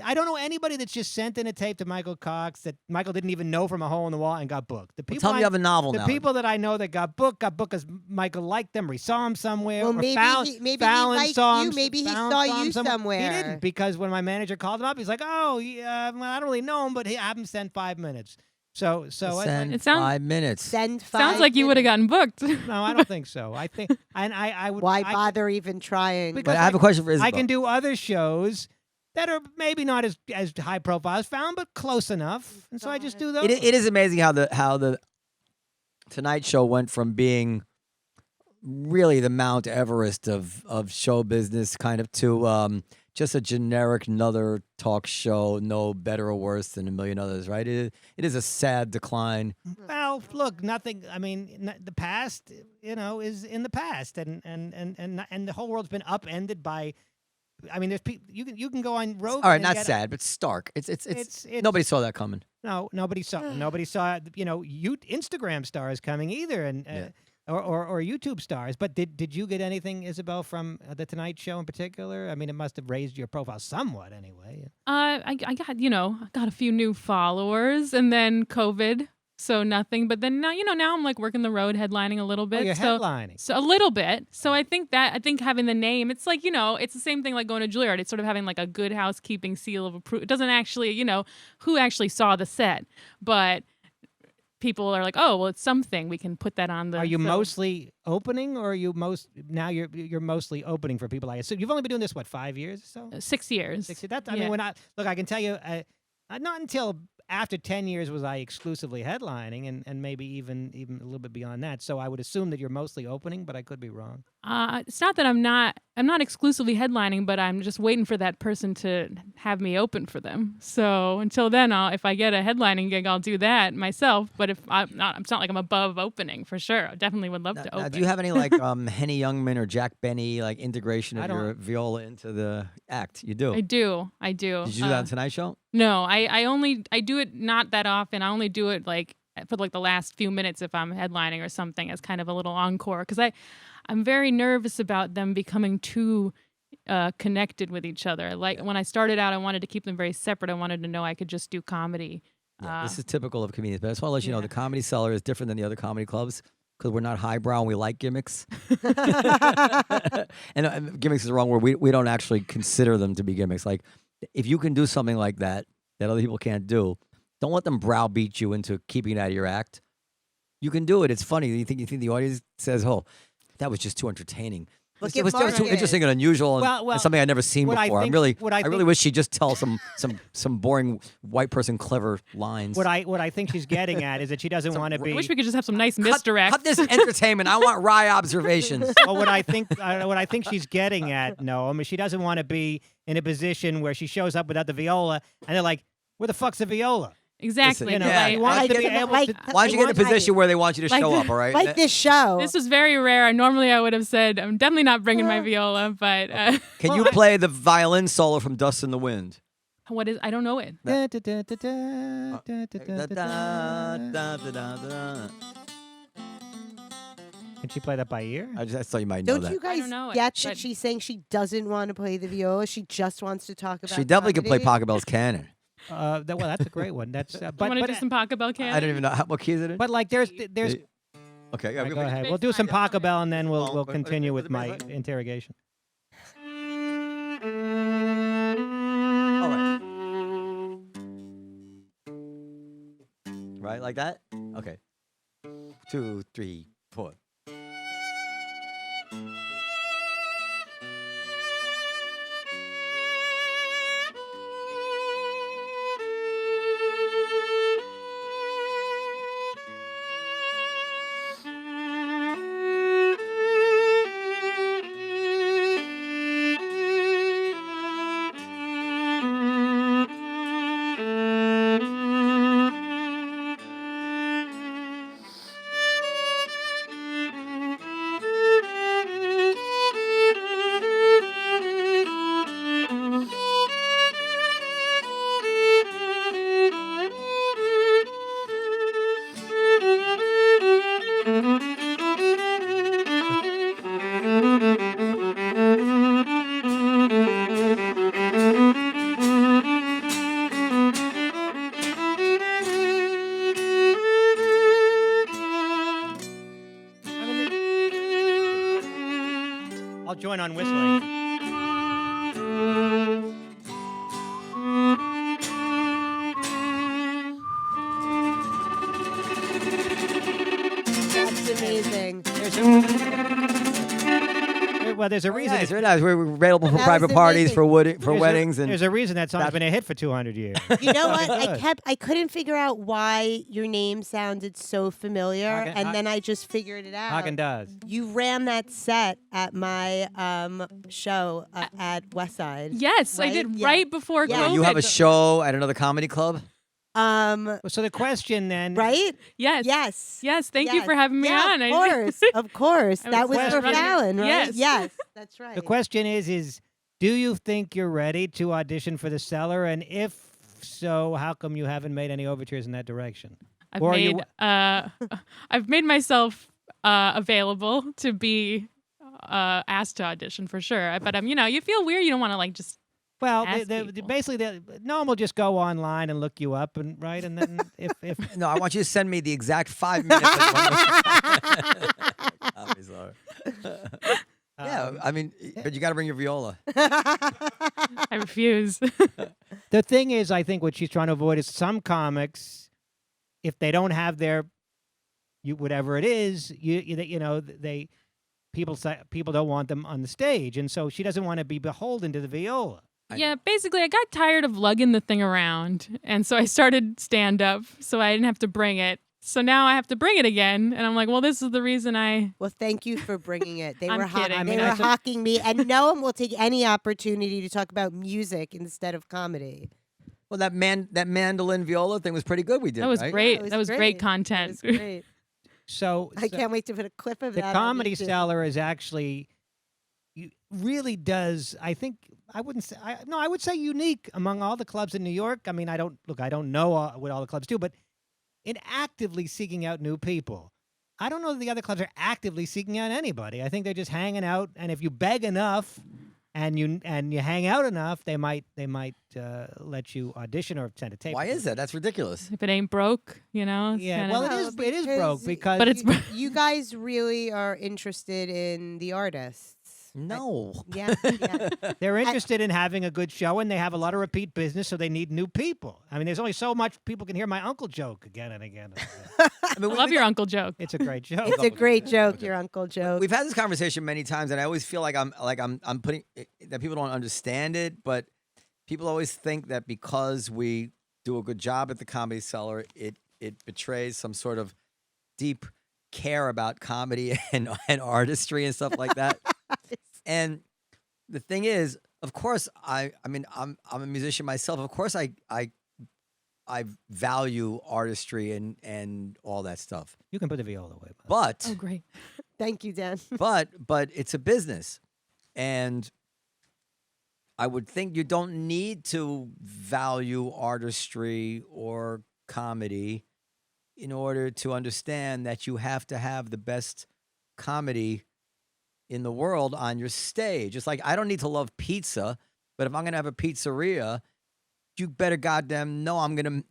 I don't know anybody that's just sent in a tape to Michael Cox that Michael didn't even know from a hole in the wall and got booked. The people Tell me you have a novel the now. people that I know that got booked because Michael liked them or he saw him somewhere. Well, or maybe Fallon, he Fallon liked saw you. him, Maybe he Fallon saw him you somewhere. He didn't, because when my manager called him up, he's like, "Oh, yeah, well, I don't really know him, but I haven't sent 5 minutes." So Send It sounds- 5 minutes. Send 5 Sounds like you would have minutes. gotten booked. no, I don't think so. I think, and I would. Why I- bother even trying? Because But I have a question for Isabel. I can do other shows that are maybe not as high profile as Fallon, but close enough, and so I just do those. It is amazing how the Tonight Show went from being really the Mount Everest of show business kind of to just a generic another talk show, no better or worse than a million others, right? It is a sad decline. Well, look, nothing. I mean, the past, is in the past, and the whole world's been upended by. I mean, there's people you can go on Rogan. All right, and not get- sad, but stark. It's It's nobody saw that coming. No, nobody saw. Instagram stars coming either, and Yeah. or YouTube stars. But did you get anything, Isabel, from the Tonight Show in particular? I mean, it must have raised your profile somewhat, anyway. I got a few new followers, and then COVID, so nothing. But then now I'm like working the road, headlining a little bit. Oh, you're so, headlining. So a little bit. So I think having the name, it's like, it's the same thing like going to Juilliard. It's sort of having like a good housekeeping seal of approval. It doesn't actually, who actually saw the set, but people are like, oh, well, it's something. We can put that on the. Are you so- mostly opening, or are you you're mostly opening for people? I assume you've only been doing this 5 years or so. 6 years? 60. I Yeah. mean, I can tell you, not until after 10 years was I exclusively headlining, and maybe even a little bit beyond that. So I would assume that you're mostly opening, but I could be wrong. It's not that I'm not exclusively headlining, but I'm just waiting for that person to have me open for them. So until then, if I get a headlining gig, I'll do that myself. But if it's not like I'm above opening for sure. I definitely would love to Now, open. do you have any like Henny Youngman or Jack Benny like integration I of don't- your viola into the act? You do. I do. Did you do that on Tonight Show? No, I do it not that often. I only do it like for like the last few minutes if I'm headlining or something as kind of a little encore, because I'm very nervous about them becoming too connected with each other. Like when I started out, I wanted to keep them very separate. I wanted to know I could just do comedy. Yeah, this is typical of comedians. But I just want to let you know yeah. the Comedy Cellar is different than the other comedy clubs because we're not highbrow and we like gimmicks. And gimmicks is the wrong word. We don't actually consider them to be gimmicks. Like if you can do something like that other people can't do, don't let them browbeat you into keeping it out of your act. You can do it. It's funny. You think the audience says, "Oh, that was just too entertaining." Look It at was too Marcus. interesting and unusual, and, Well, and something I'd never seen what I before. think- I what I really think- wish she'd just tell some boring white person clever lines. What I think she's getting at is that she doesn't want to I be. wish we could just have some nice misdirect. Cut this entertainment. I want wry observations. Well, what I think she's getting at, Noam, is she doesn't want to be in a position where she shows up without the viola, and they're like, "Where the fuck's the viola?" Exactly. Listen, You know, yeah, he wants to be I- able like- to. Why don't you get in a Like- position where they want you to like show the- up, all right? Like this show. This was very rare. Normally, I would have said, I'm definitely not bringing my viola, but Can you play the violin solo from Dust in the Wind? what is, I don't know it. Da, da, da, da, da, da, da, da, da, da. Can she play that by ear? I thought you might know Don't that. you guys know it, get but- that she's saying she doesn't want to play the viola? She just wants to talk about She definitely could play comedy? Pachelbel's Canon. Well, that's a great one. That's You but want to but, do some Pachelbel Canon? I don't even know what key is it in. but like there's Okay, All right, we- go ahead. It's We'll do some fine. Pachelbel and then we'll Oh, continue wait, with wait, my wait. interrogation. All right. Right, like that? Okay. 2, 3, 4. I'll join on whistling. That's amazing. There's a reason. Nice, it's- very nice. We're available for That private was parties, amazing. for weddings, and There's a reason that song's that's- been a hit for 200 years. You know what? Good. I couldn't figure out why your name sounded so familiar, Hagen- and Ha- then I just figured it out. Hagen does. You ran that set at my show at Westside. Yes, I Right? did Yeah. right before Yeah. COVID. you have a show at another comedy club. So the question then, Right? Yes. Yes. Yes, thank you Yes. for having me Yeah, on. Of course, of course. I That was was for questioning- Fallon, right? Yes. Yes, that's right. the question is, do you think you're ready to audition for The Cellar? And if so, how come you haven't made any overtures in that direction? I've Or you made I've made myself available to be asked to audition for sure. But you feel weird. You don't want to like just. Well, Ask people. basically, Noam will just go online and look you up, and right, and then if No, I want you to send me the exact 5 minutes. I'm sorry. Yeah, I mean, but you got to bring your viola. I refuse. the thing is, I think what she's trying to avoid is some comics, if they don't have their, whatever it is, people don't want them on the stage, and so she doesn't want to be beholden to the viola. Yeah, basically, I got tired of lugging the thing around, and so I started stand up, so I didn't have to bring it. So now I have to bring it again, and I'm like, well, this is the reason I. Well, thank you for bringing it. They I'm were kidding. I they mean, were I took- hawking me, and Noam will take any opportunity to talk about music instead of comedy. Well, that mandolin viola thing was pretty good. We did. That was right? great. it That was great content. It was great. So I can't wait to put a clip of the that. on Comedy YouTube. Cellar is actually really does. I think I wouldn't say. I would say unique among all the clubs in New York. I mean, I don't know what all the clubs do, but in actively seeking out new people. I don't know that the other clubs are actively seeking out anybody. I think they're just hanging out, and if you beg enough and you hang out enough, they might let you audition or send a tape. Why is that? That's ridiculous. If it ain't broke, it's Yeah, kinda- well, it No, is broke because But it's you, you guys really are interested in the artists. No. Yeah, yeah. they're interested in having a good show, and they have a lot of repeat business, so they need new people. I mean, there's only so much people can hear my uncle joke again and again. And again. I mean, I love your uncle joke. It's a great joke. It's a great joke, your uncle joke. We've had this conversation many times, and I always feel like I'm putting that people don't understand it, but people always think that because we do a good job at the Comedy Cellar, it betrays some sort of deep care about comedy and artistry and stuff like that. And the thing is, of course, I mean, I'm a musician myself. Of course, I I value artistry and all that stuff. You can put the viola away. But Oh, great. Thank you, Dan. but it's a business, and I would think you don't need to value artistry or comedy in order to understand that you have to have the best comedy in the world on your stage. It's like I don't need to love pizza, but if I'm gonna have a pizzeria, you better goddamn know I'm gonna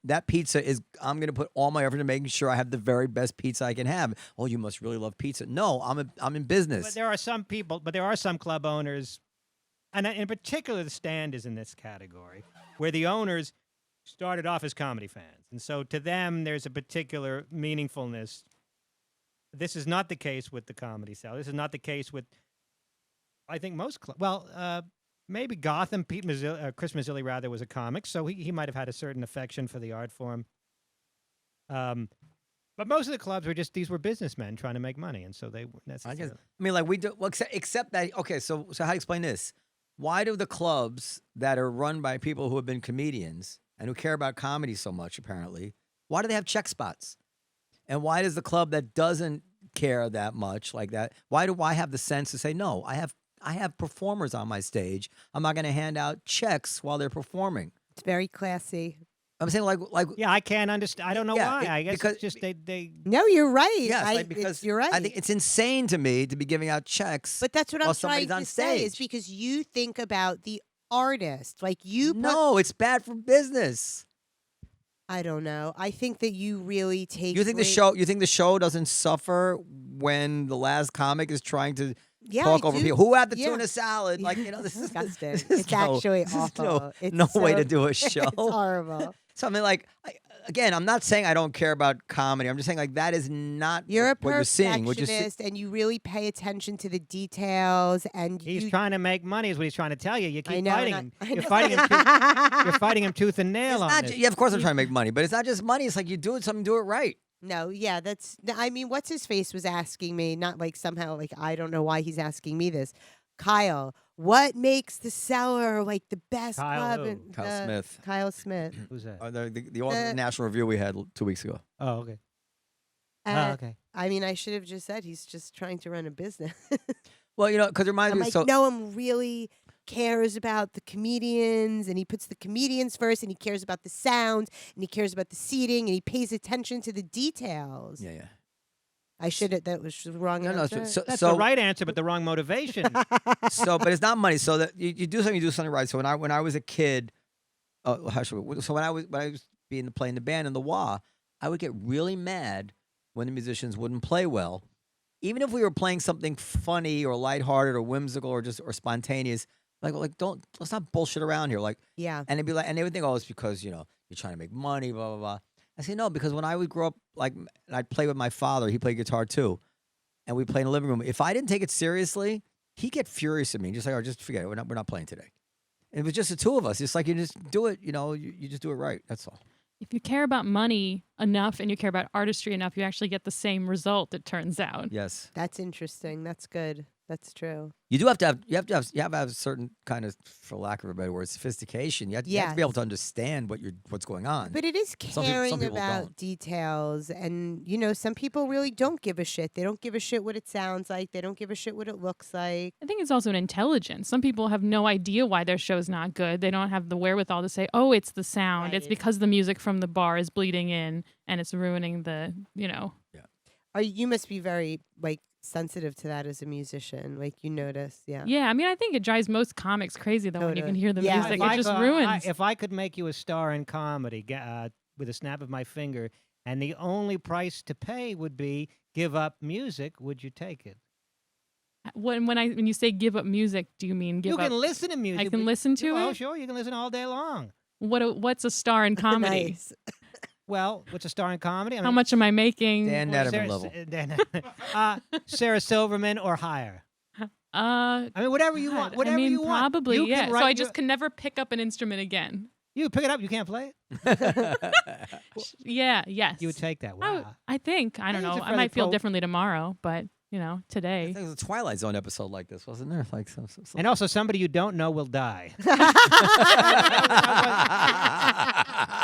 put all my effort into making sure I have the very best pizza I can have. Oh, you must really love pizza. No, I'm in business. But there are some people, but there are some club owners, and in particular, the Stand is in this category, where the owners started off as comedy fans, and so to them, there's a particular meaningfulness. This is not the case with the Comedy Cellar. This is not the case with, I think, most clubs. Well, maybe Gotham. Chris Mazzilli, rather, was a comic, so he might have had a certain affection for the art form. But most of the clubs were these were businessmen trying to make money, and so they weren't necessarily. I mean, like we do, well, except that. Okay, so how do you explain this? Why do the clubs that are run by people who have been comedians and who care about comedy so much, apparently, why do they have check spots? And why does the club that doesn't care that much like that? Why do I have the sense to say no? I have performers on my stage. I'm not going to hand out checks while they're performing. It's very classy. I'm saying like Yeah, I can't understand. I don't know why. I guess because it's just they. No, you're right. Yes, because you're right. I think it's insane to me to be giving out checks. But that's what while I'm trying somebody's on to say is stage. because you think about the artist. Like you put, No, it's bad for business. I don't know. I think that you really take You think the show doesn't suffer when the last comic is trying to talk over people? Who had the tuna salad? Like, this is disgusting. this is It's actually awful. No way to do a show. It's horrible. So I mean, like, again, I'm not saying I don't care about comedy. I'm just saying like that is not You're a what you're seeing. What you're perfectionist, and you really pay attention to the details. And He's trying to make money, is what he's trying to tell you. You keep know, fighting and him. You're fighting him. You're fighting him tooth and nail on this. Yeah, of course I'm trying to make money, but it's not just money. It's like you do something, do it right. No, yeah, I mean, what's his face was asking me, not like somehow, like, I don't know why he's asking me this. Kyle, what makes the Cellar like the best Kyle club? who? Kyle Smith. Kyle Smith. Who's that? The author of the National Review we had 2 weeks ago. Oh, okay. Okay. I mean, I should have just said he's just trying to run a business. Well, because it reminds I'm me. like, So Noam really cares about the comedians, and he puts the comedians first, and he cares about the sound, and he cares about the seating, and he pays attention to the details. yeah. I should have. That was the wrong No, answer. That's the right answer, but the wrong motivation. But it's not money. So that you do something right. So when I was a kid, when I was playing the band in the WA, I would get really mad when the musicians wouldn't play well, even if we were playing something funny or lighthearted or whimsical or spontaneous. Like let's not bullshit around here. Like Yeah. and they would think, oh, it's because you're trying to make money, blah blah blah. I say no, because when I would grow up, like, I'd play with my father. He played guitar too, and we play in the living room. If I didn't take it seriously, he'd get furious at me. Just like, oh, just forget it. We're not playing today. And it was just the two of us. It's like you just do it. You just do it right. That's all. If you care about money enough and you care about artistry enough, you actually get the same result, it turns out. Yes, That's interesting. That's good. That's true. you do have to have a certain kind of, for lack of a better word, sophistication. You have to be able to understand what's going on. But it is Some caring people about don't. details. And, some people really don't give a shit. They don't give a shit what it sounds like. They don't give a shit what it looks like. I think it's also an intelligence. Some people have no idea why their show's not good. They don't have the wherewithal to say, oh, it's the sound. It's Right. because the music from the bar is bleeding in and it's ruining the. You must be very, like, sensitive to that as a musician. Like, you notice. Yeah. Yeah, I mean, I think it drives most comics crazy, though, when you Totally. can hear the Yeah, music. If It just ruins. If I could make you a star in comedy with a snap of my finger, and the only price to pay would be give up music, would you take it? When you say give up music, do you mean give You up? can listen to music. I can but- listen to Oh, it? sure. You can listen all day long. What's a star in comedy? Nice. Well, what's a star in comedy? I How mean, much am I making? Dan Natterman level. Sarah Silverman or higher. I I mean, whatever you want. Whatever mean, you want. probably, You can yeah. So write I your- just can never pick up an instrument again. You pick it up. You can't play it. Yeah, yes. You would take that. I, Wow. I think. I don't He's a know. I fairly might feel pro- differently tomorrow, but I today. think it was a Twilight Zone episode like this, wasn't there? Like some And also, somebody you don't know will die.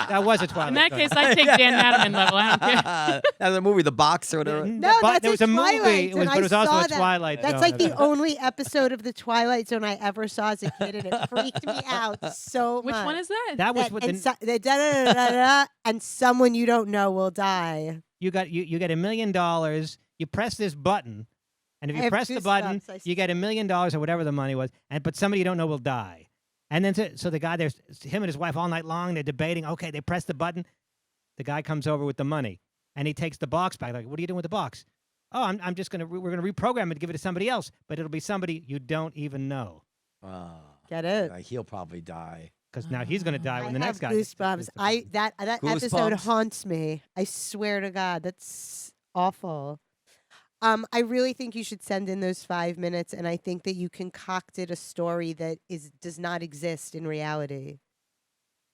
That was a Twilight In that Zone. case, I take Dan Natterman level. I don't care. That was a movie, The Box or whatever. No, But there that's was a Twilight movie, Zone. but it was I also saw a that. Twilight Zone. That's like the only episode of the Twilight Zone I ever saw as a kid, and it freaked me out so Which much. one is that? That was That- what and, the, da-da-da-da-da, and someone you don't know will die. you get $1 million. You press this button, and if I you have press the button, goosebumps. you get $1 million or whatever the money was. But somebody you don't know will die. And then so the guy there's him and his wife all night long. They're debating. Okay, they press the button. The guy comes over with the money, and he takes the box back. Like, what are you doing with the box? Oh, I'm just we're gonna reprogram it, give it to somebody else, but it'll be somebody you don't even know. Get it? He'll probably die. Because now he's gonna die I when the next have guy. gets goosebumps. the That episode Goosebumps? haunts me. I swear to God, that's awful. I really think you should send in those 5 minutes, and I think that you concocted a story that does not exist in reality.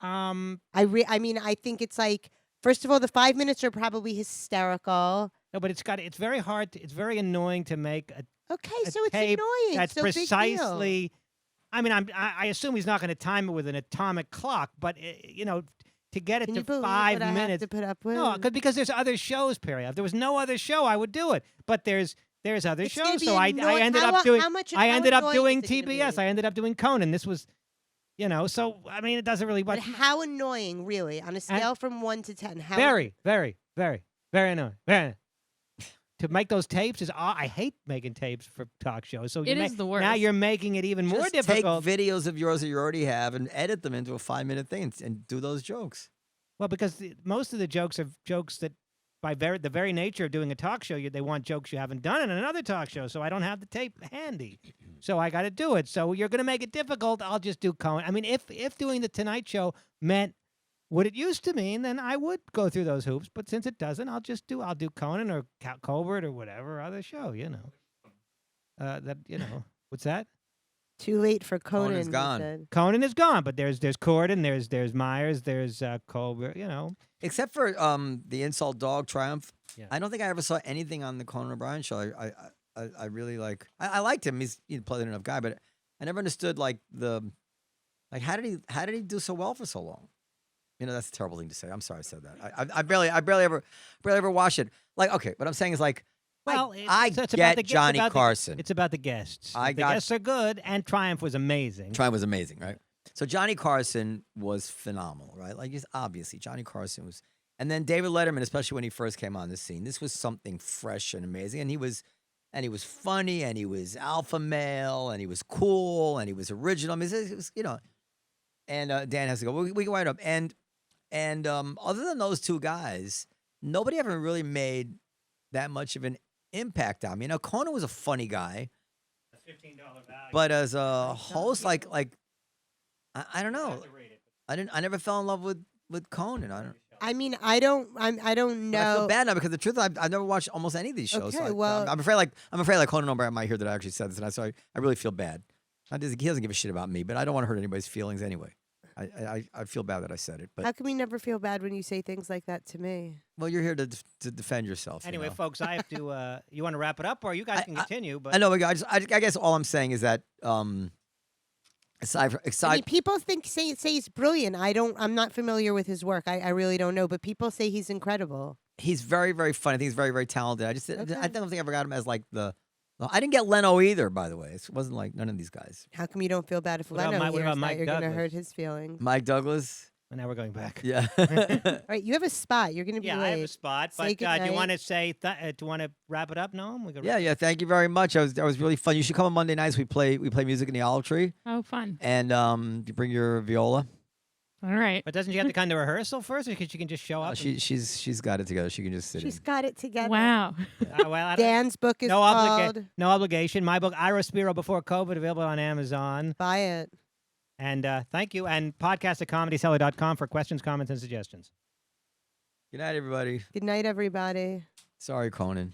I mean, I think it's like, first of all, the 5 minutes are probably hysterical. No, but it's very hard. It's very annoying to make a Okay, A so it's tape annoying. that's so big deal. precisely. I mean, I assume he's not going to time it with an atomic clock, but to get it Can to you believe 5 what I minutes. have to put up with? No, because there's other shows, Perry. If there was no other show, I would do it. But there's other It's gonna shows, be so I annoying. ended How- up doing. how much- I how ended up annoying doing is it gonna TBS. be? I ended up doing Conan. This was, so I mean, it doesn't really. But how annoying, really, on a scale from 1 to 10? How Very, very, very, very annoying. Very. To make those tapes I hate making tapes for talk shows. So It is the Now worst. you're making it even more Just difficult. take videos of yours that you already have and edit them into a 5-minute thing and do those jokes. Well, because most of the jokes are jokes that, by the very nature of doing a talk show, they want jokes you haven't done in another talk show. So I don't have the tape handy. So I got to do it. So you're going to make it difficult. I'll just do Conan. I mean, if doing the Tonight Show meant what it used to mean, then I would go through those hoops. But since it doesn't, I'll do Conan or Colbert or whatever other show. What's that? Too late for Conan. Conan's you gone. said. Conan is gone, but there's Corden, there's Myers, there's Colbert. Except for the insult dog triumph. Yeah. I don't think I ever saw anything on the Conan O'Brien show. I really like. I liked him. He's a pleasant enough guy, but I never understood how did he do so well for so long? That's a terrible thing to say. I'm sorry I said that. I barely ever watched it. Like, okay, what I'm saying is like, Well, I it's about get the- Johnny about the- Carson. It's about the guests. I The got- guests are good, and Triumph was amazing. Triumph was amazing, right? So Johnny Carson was phenomenal, right? Like, just obviously Johnny Carson was, and then David Letterman, especially when he first came on the scene, this was something fresh and amazing, and he was funny, and he was alpha male, and he was cool, and he was original. I mean, it was, and Dan has to go. We can wind up, and other than those two guys, nobody ever really made that much of an impact on me. Now Conan was a funny guy, $15 value. but as a host, like I don't know. I never fell in love with Conan. I mean, I don't But I know. feel bad now because the truth, I've never watched almost any of these shows. Okay, so well- I'm afraid like Conan O'Brien might hear that I actually said this, and so I really feel bad. He doesn't give a shit about me, but I don't want to hurt anybody's feelings anyway. I feel bad that I said it, but How come you never feel bad when you say things like that to me? well, you're here to defend yourself. Anyway, folks, I have to. You want to wrap it up, or you guys can continue? But I know. I guess all I'm saying is that aside I mean, people say he's brilliant. I'm not familiar with his work. I really don't know, but people say he's incredible. he's very, very funny. I think he's very, very talented. I Okay. don't think I ever got him as like the. I didn't get Leno either, by the way. It wasn't like none of these guys. How come you don't feel bad if What about Leno Mike- what hears about that Mike you're going to Douglas? hurt his feelings? Mike Douglas. now we're going back. Yeah. All right, you have a spot. You're going to be Yeah, late. I have a spot. Say But do you goodnight. want to say? Do you want to wrap it up, Noam? We could wrap Yeah. Thank you very much. That was really fun. You should come on Monday nights. We play music in the olive tree, Oh, fun. and you bring your viola. All right. But doesn't she have to kind of rehearsal first, or she can just show up? She's got it together. She can just sit She's in. got it together. Wow. Well, I don't- Dan's book is no, called no obligation. My book, Ira Spiro Before COVID, available on Amazon. Buy It. And thank you. And podcast at comedyseller.com for questions, comments, and suggestions. Good night, everybody. Good night, everybody. Sorry, Conan.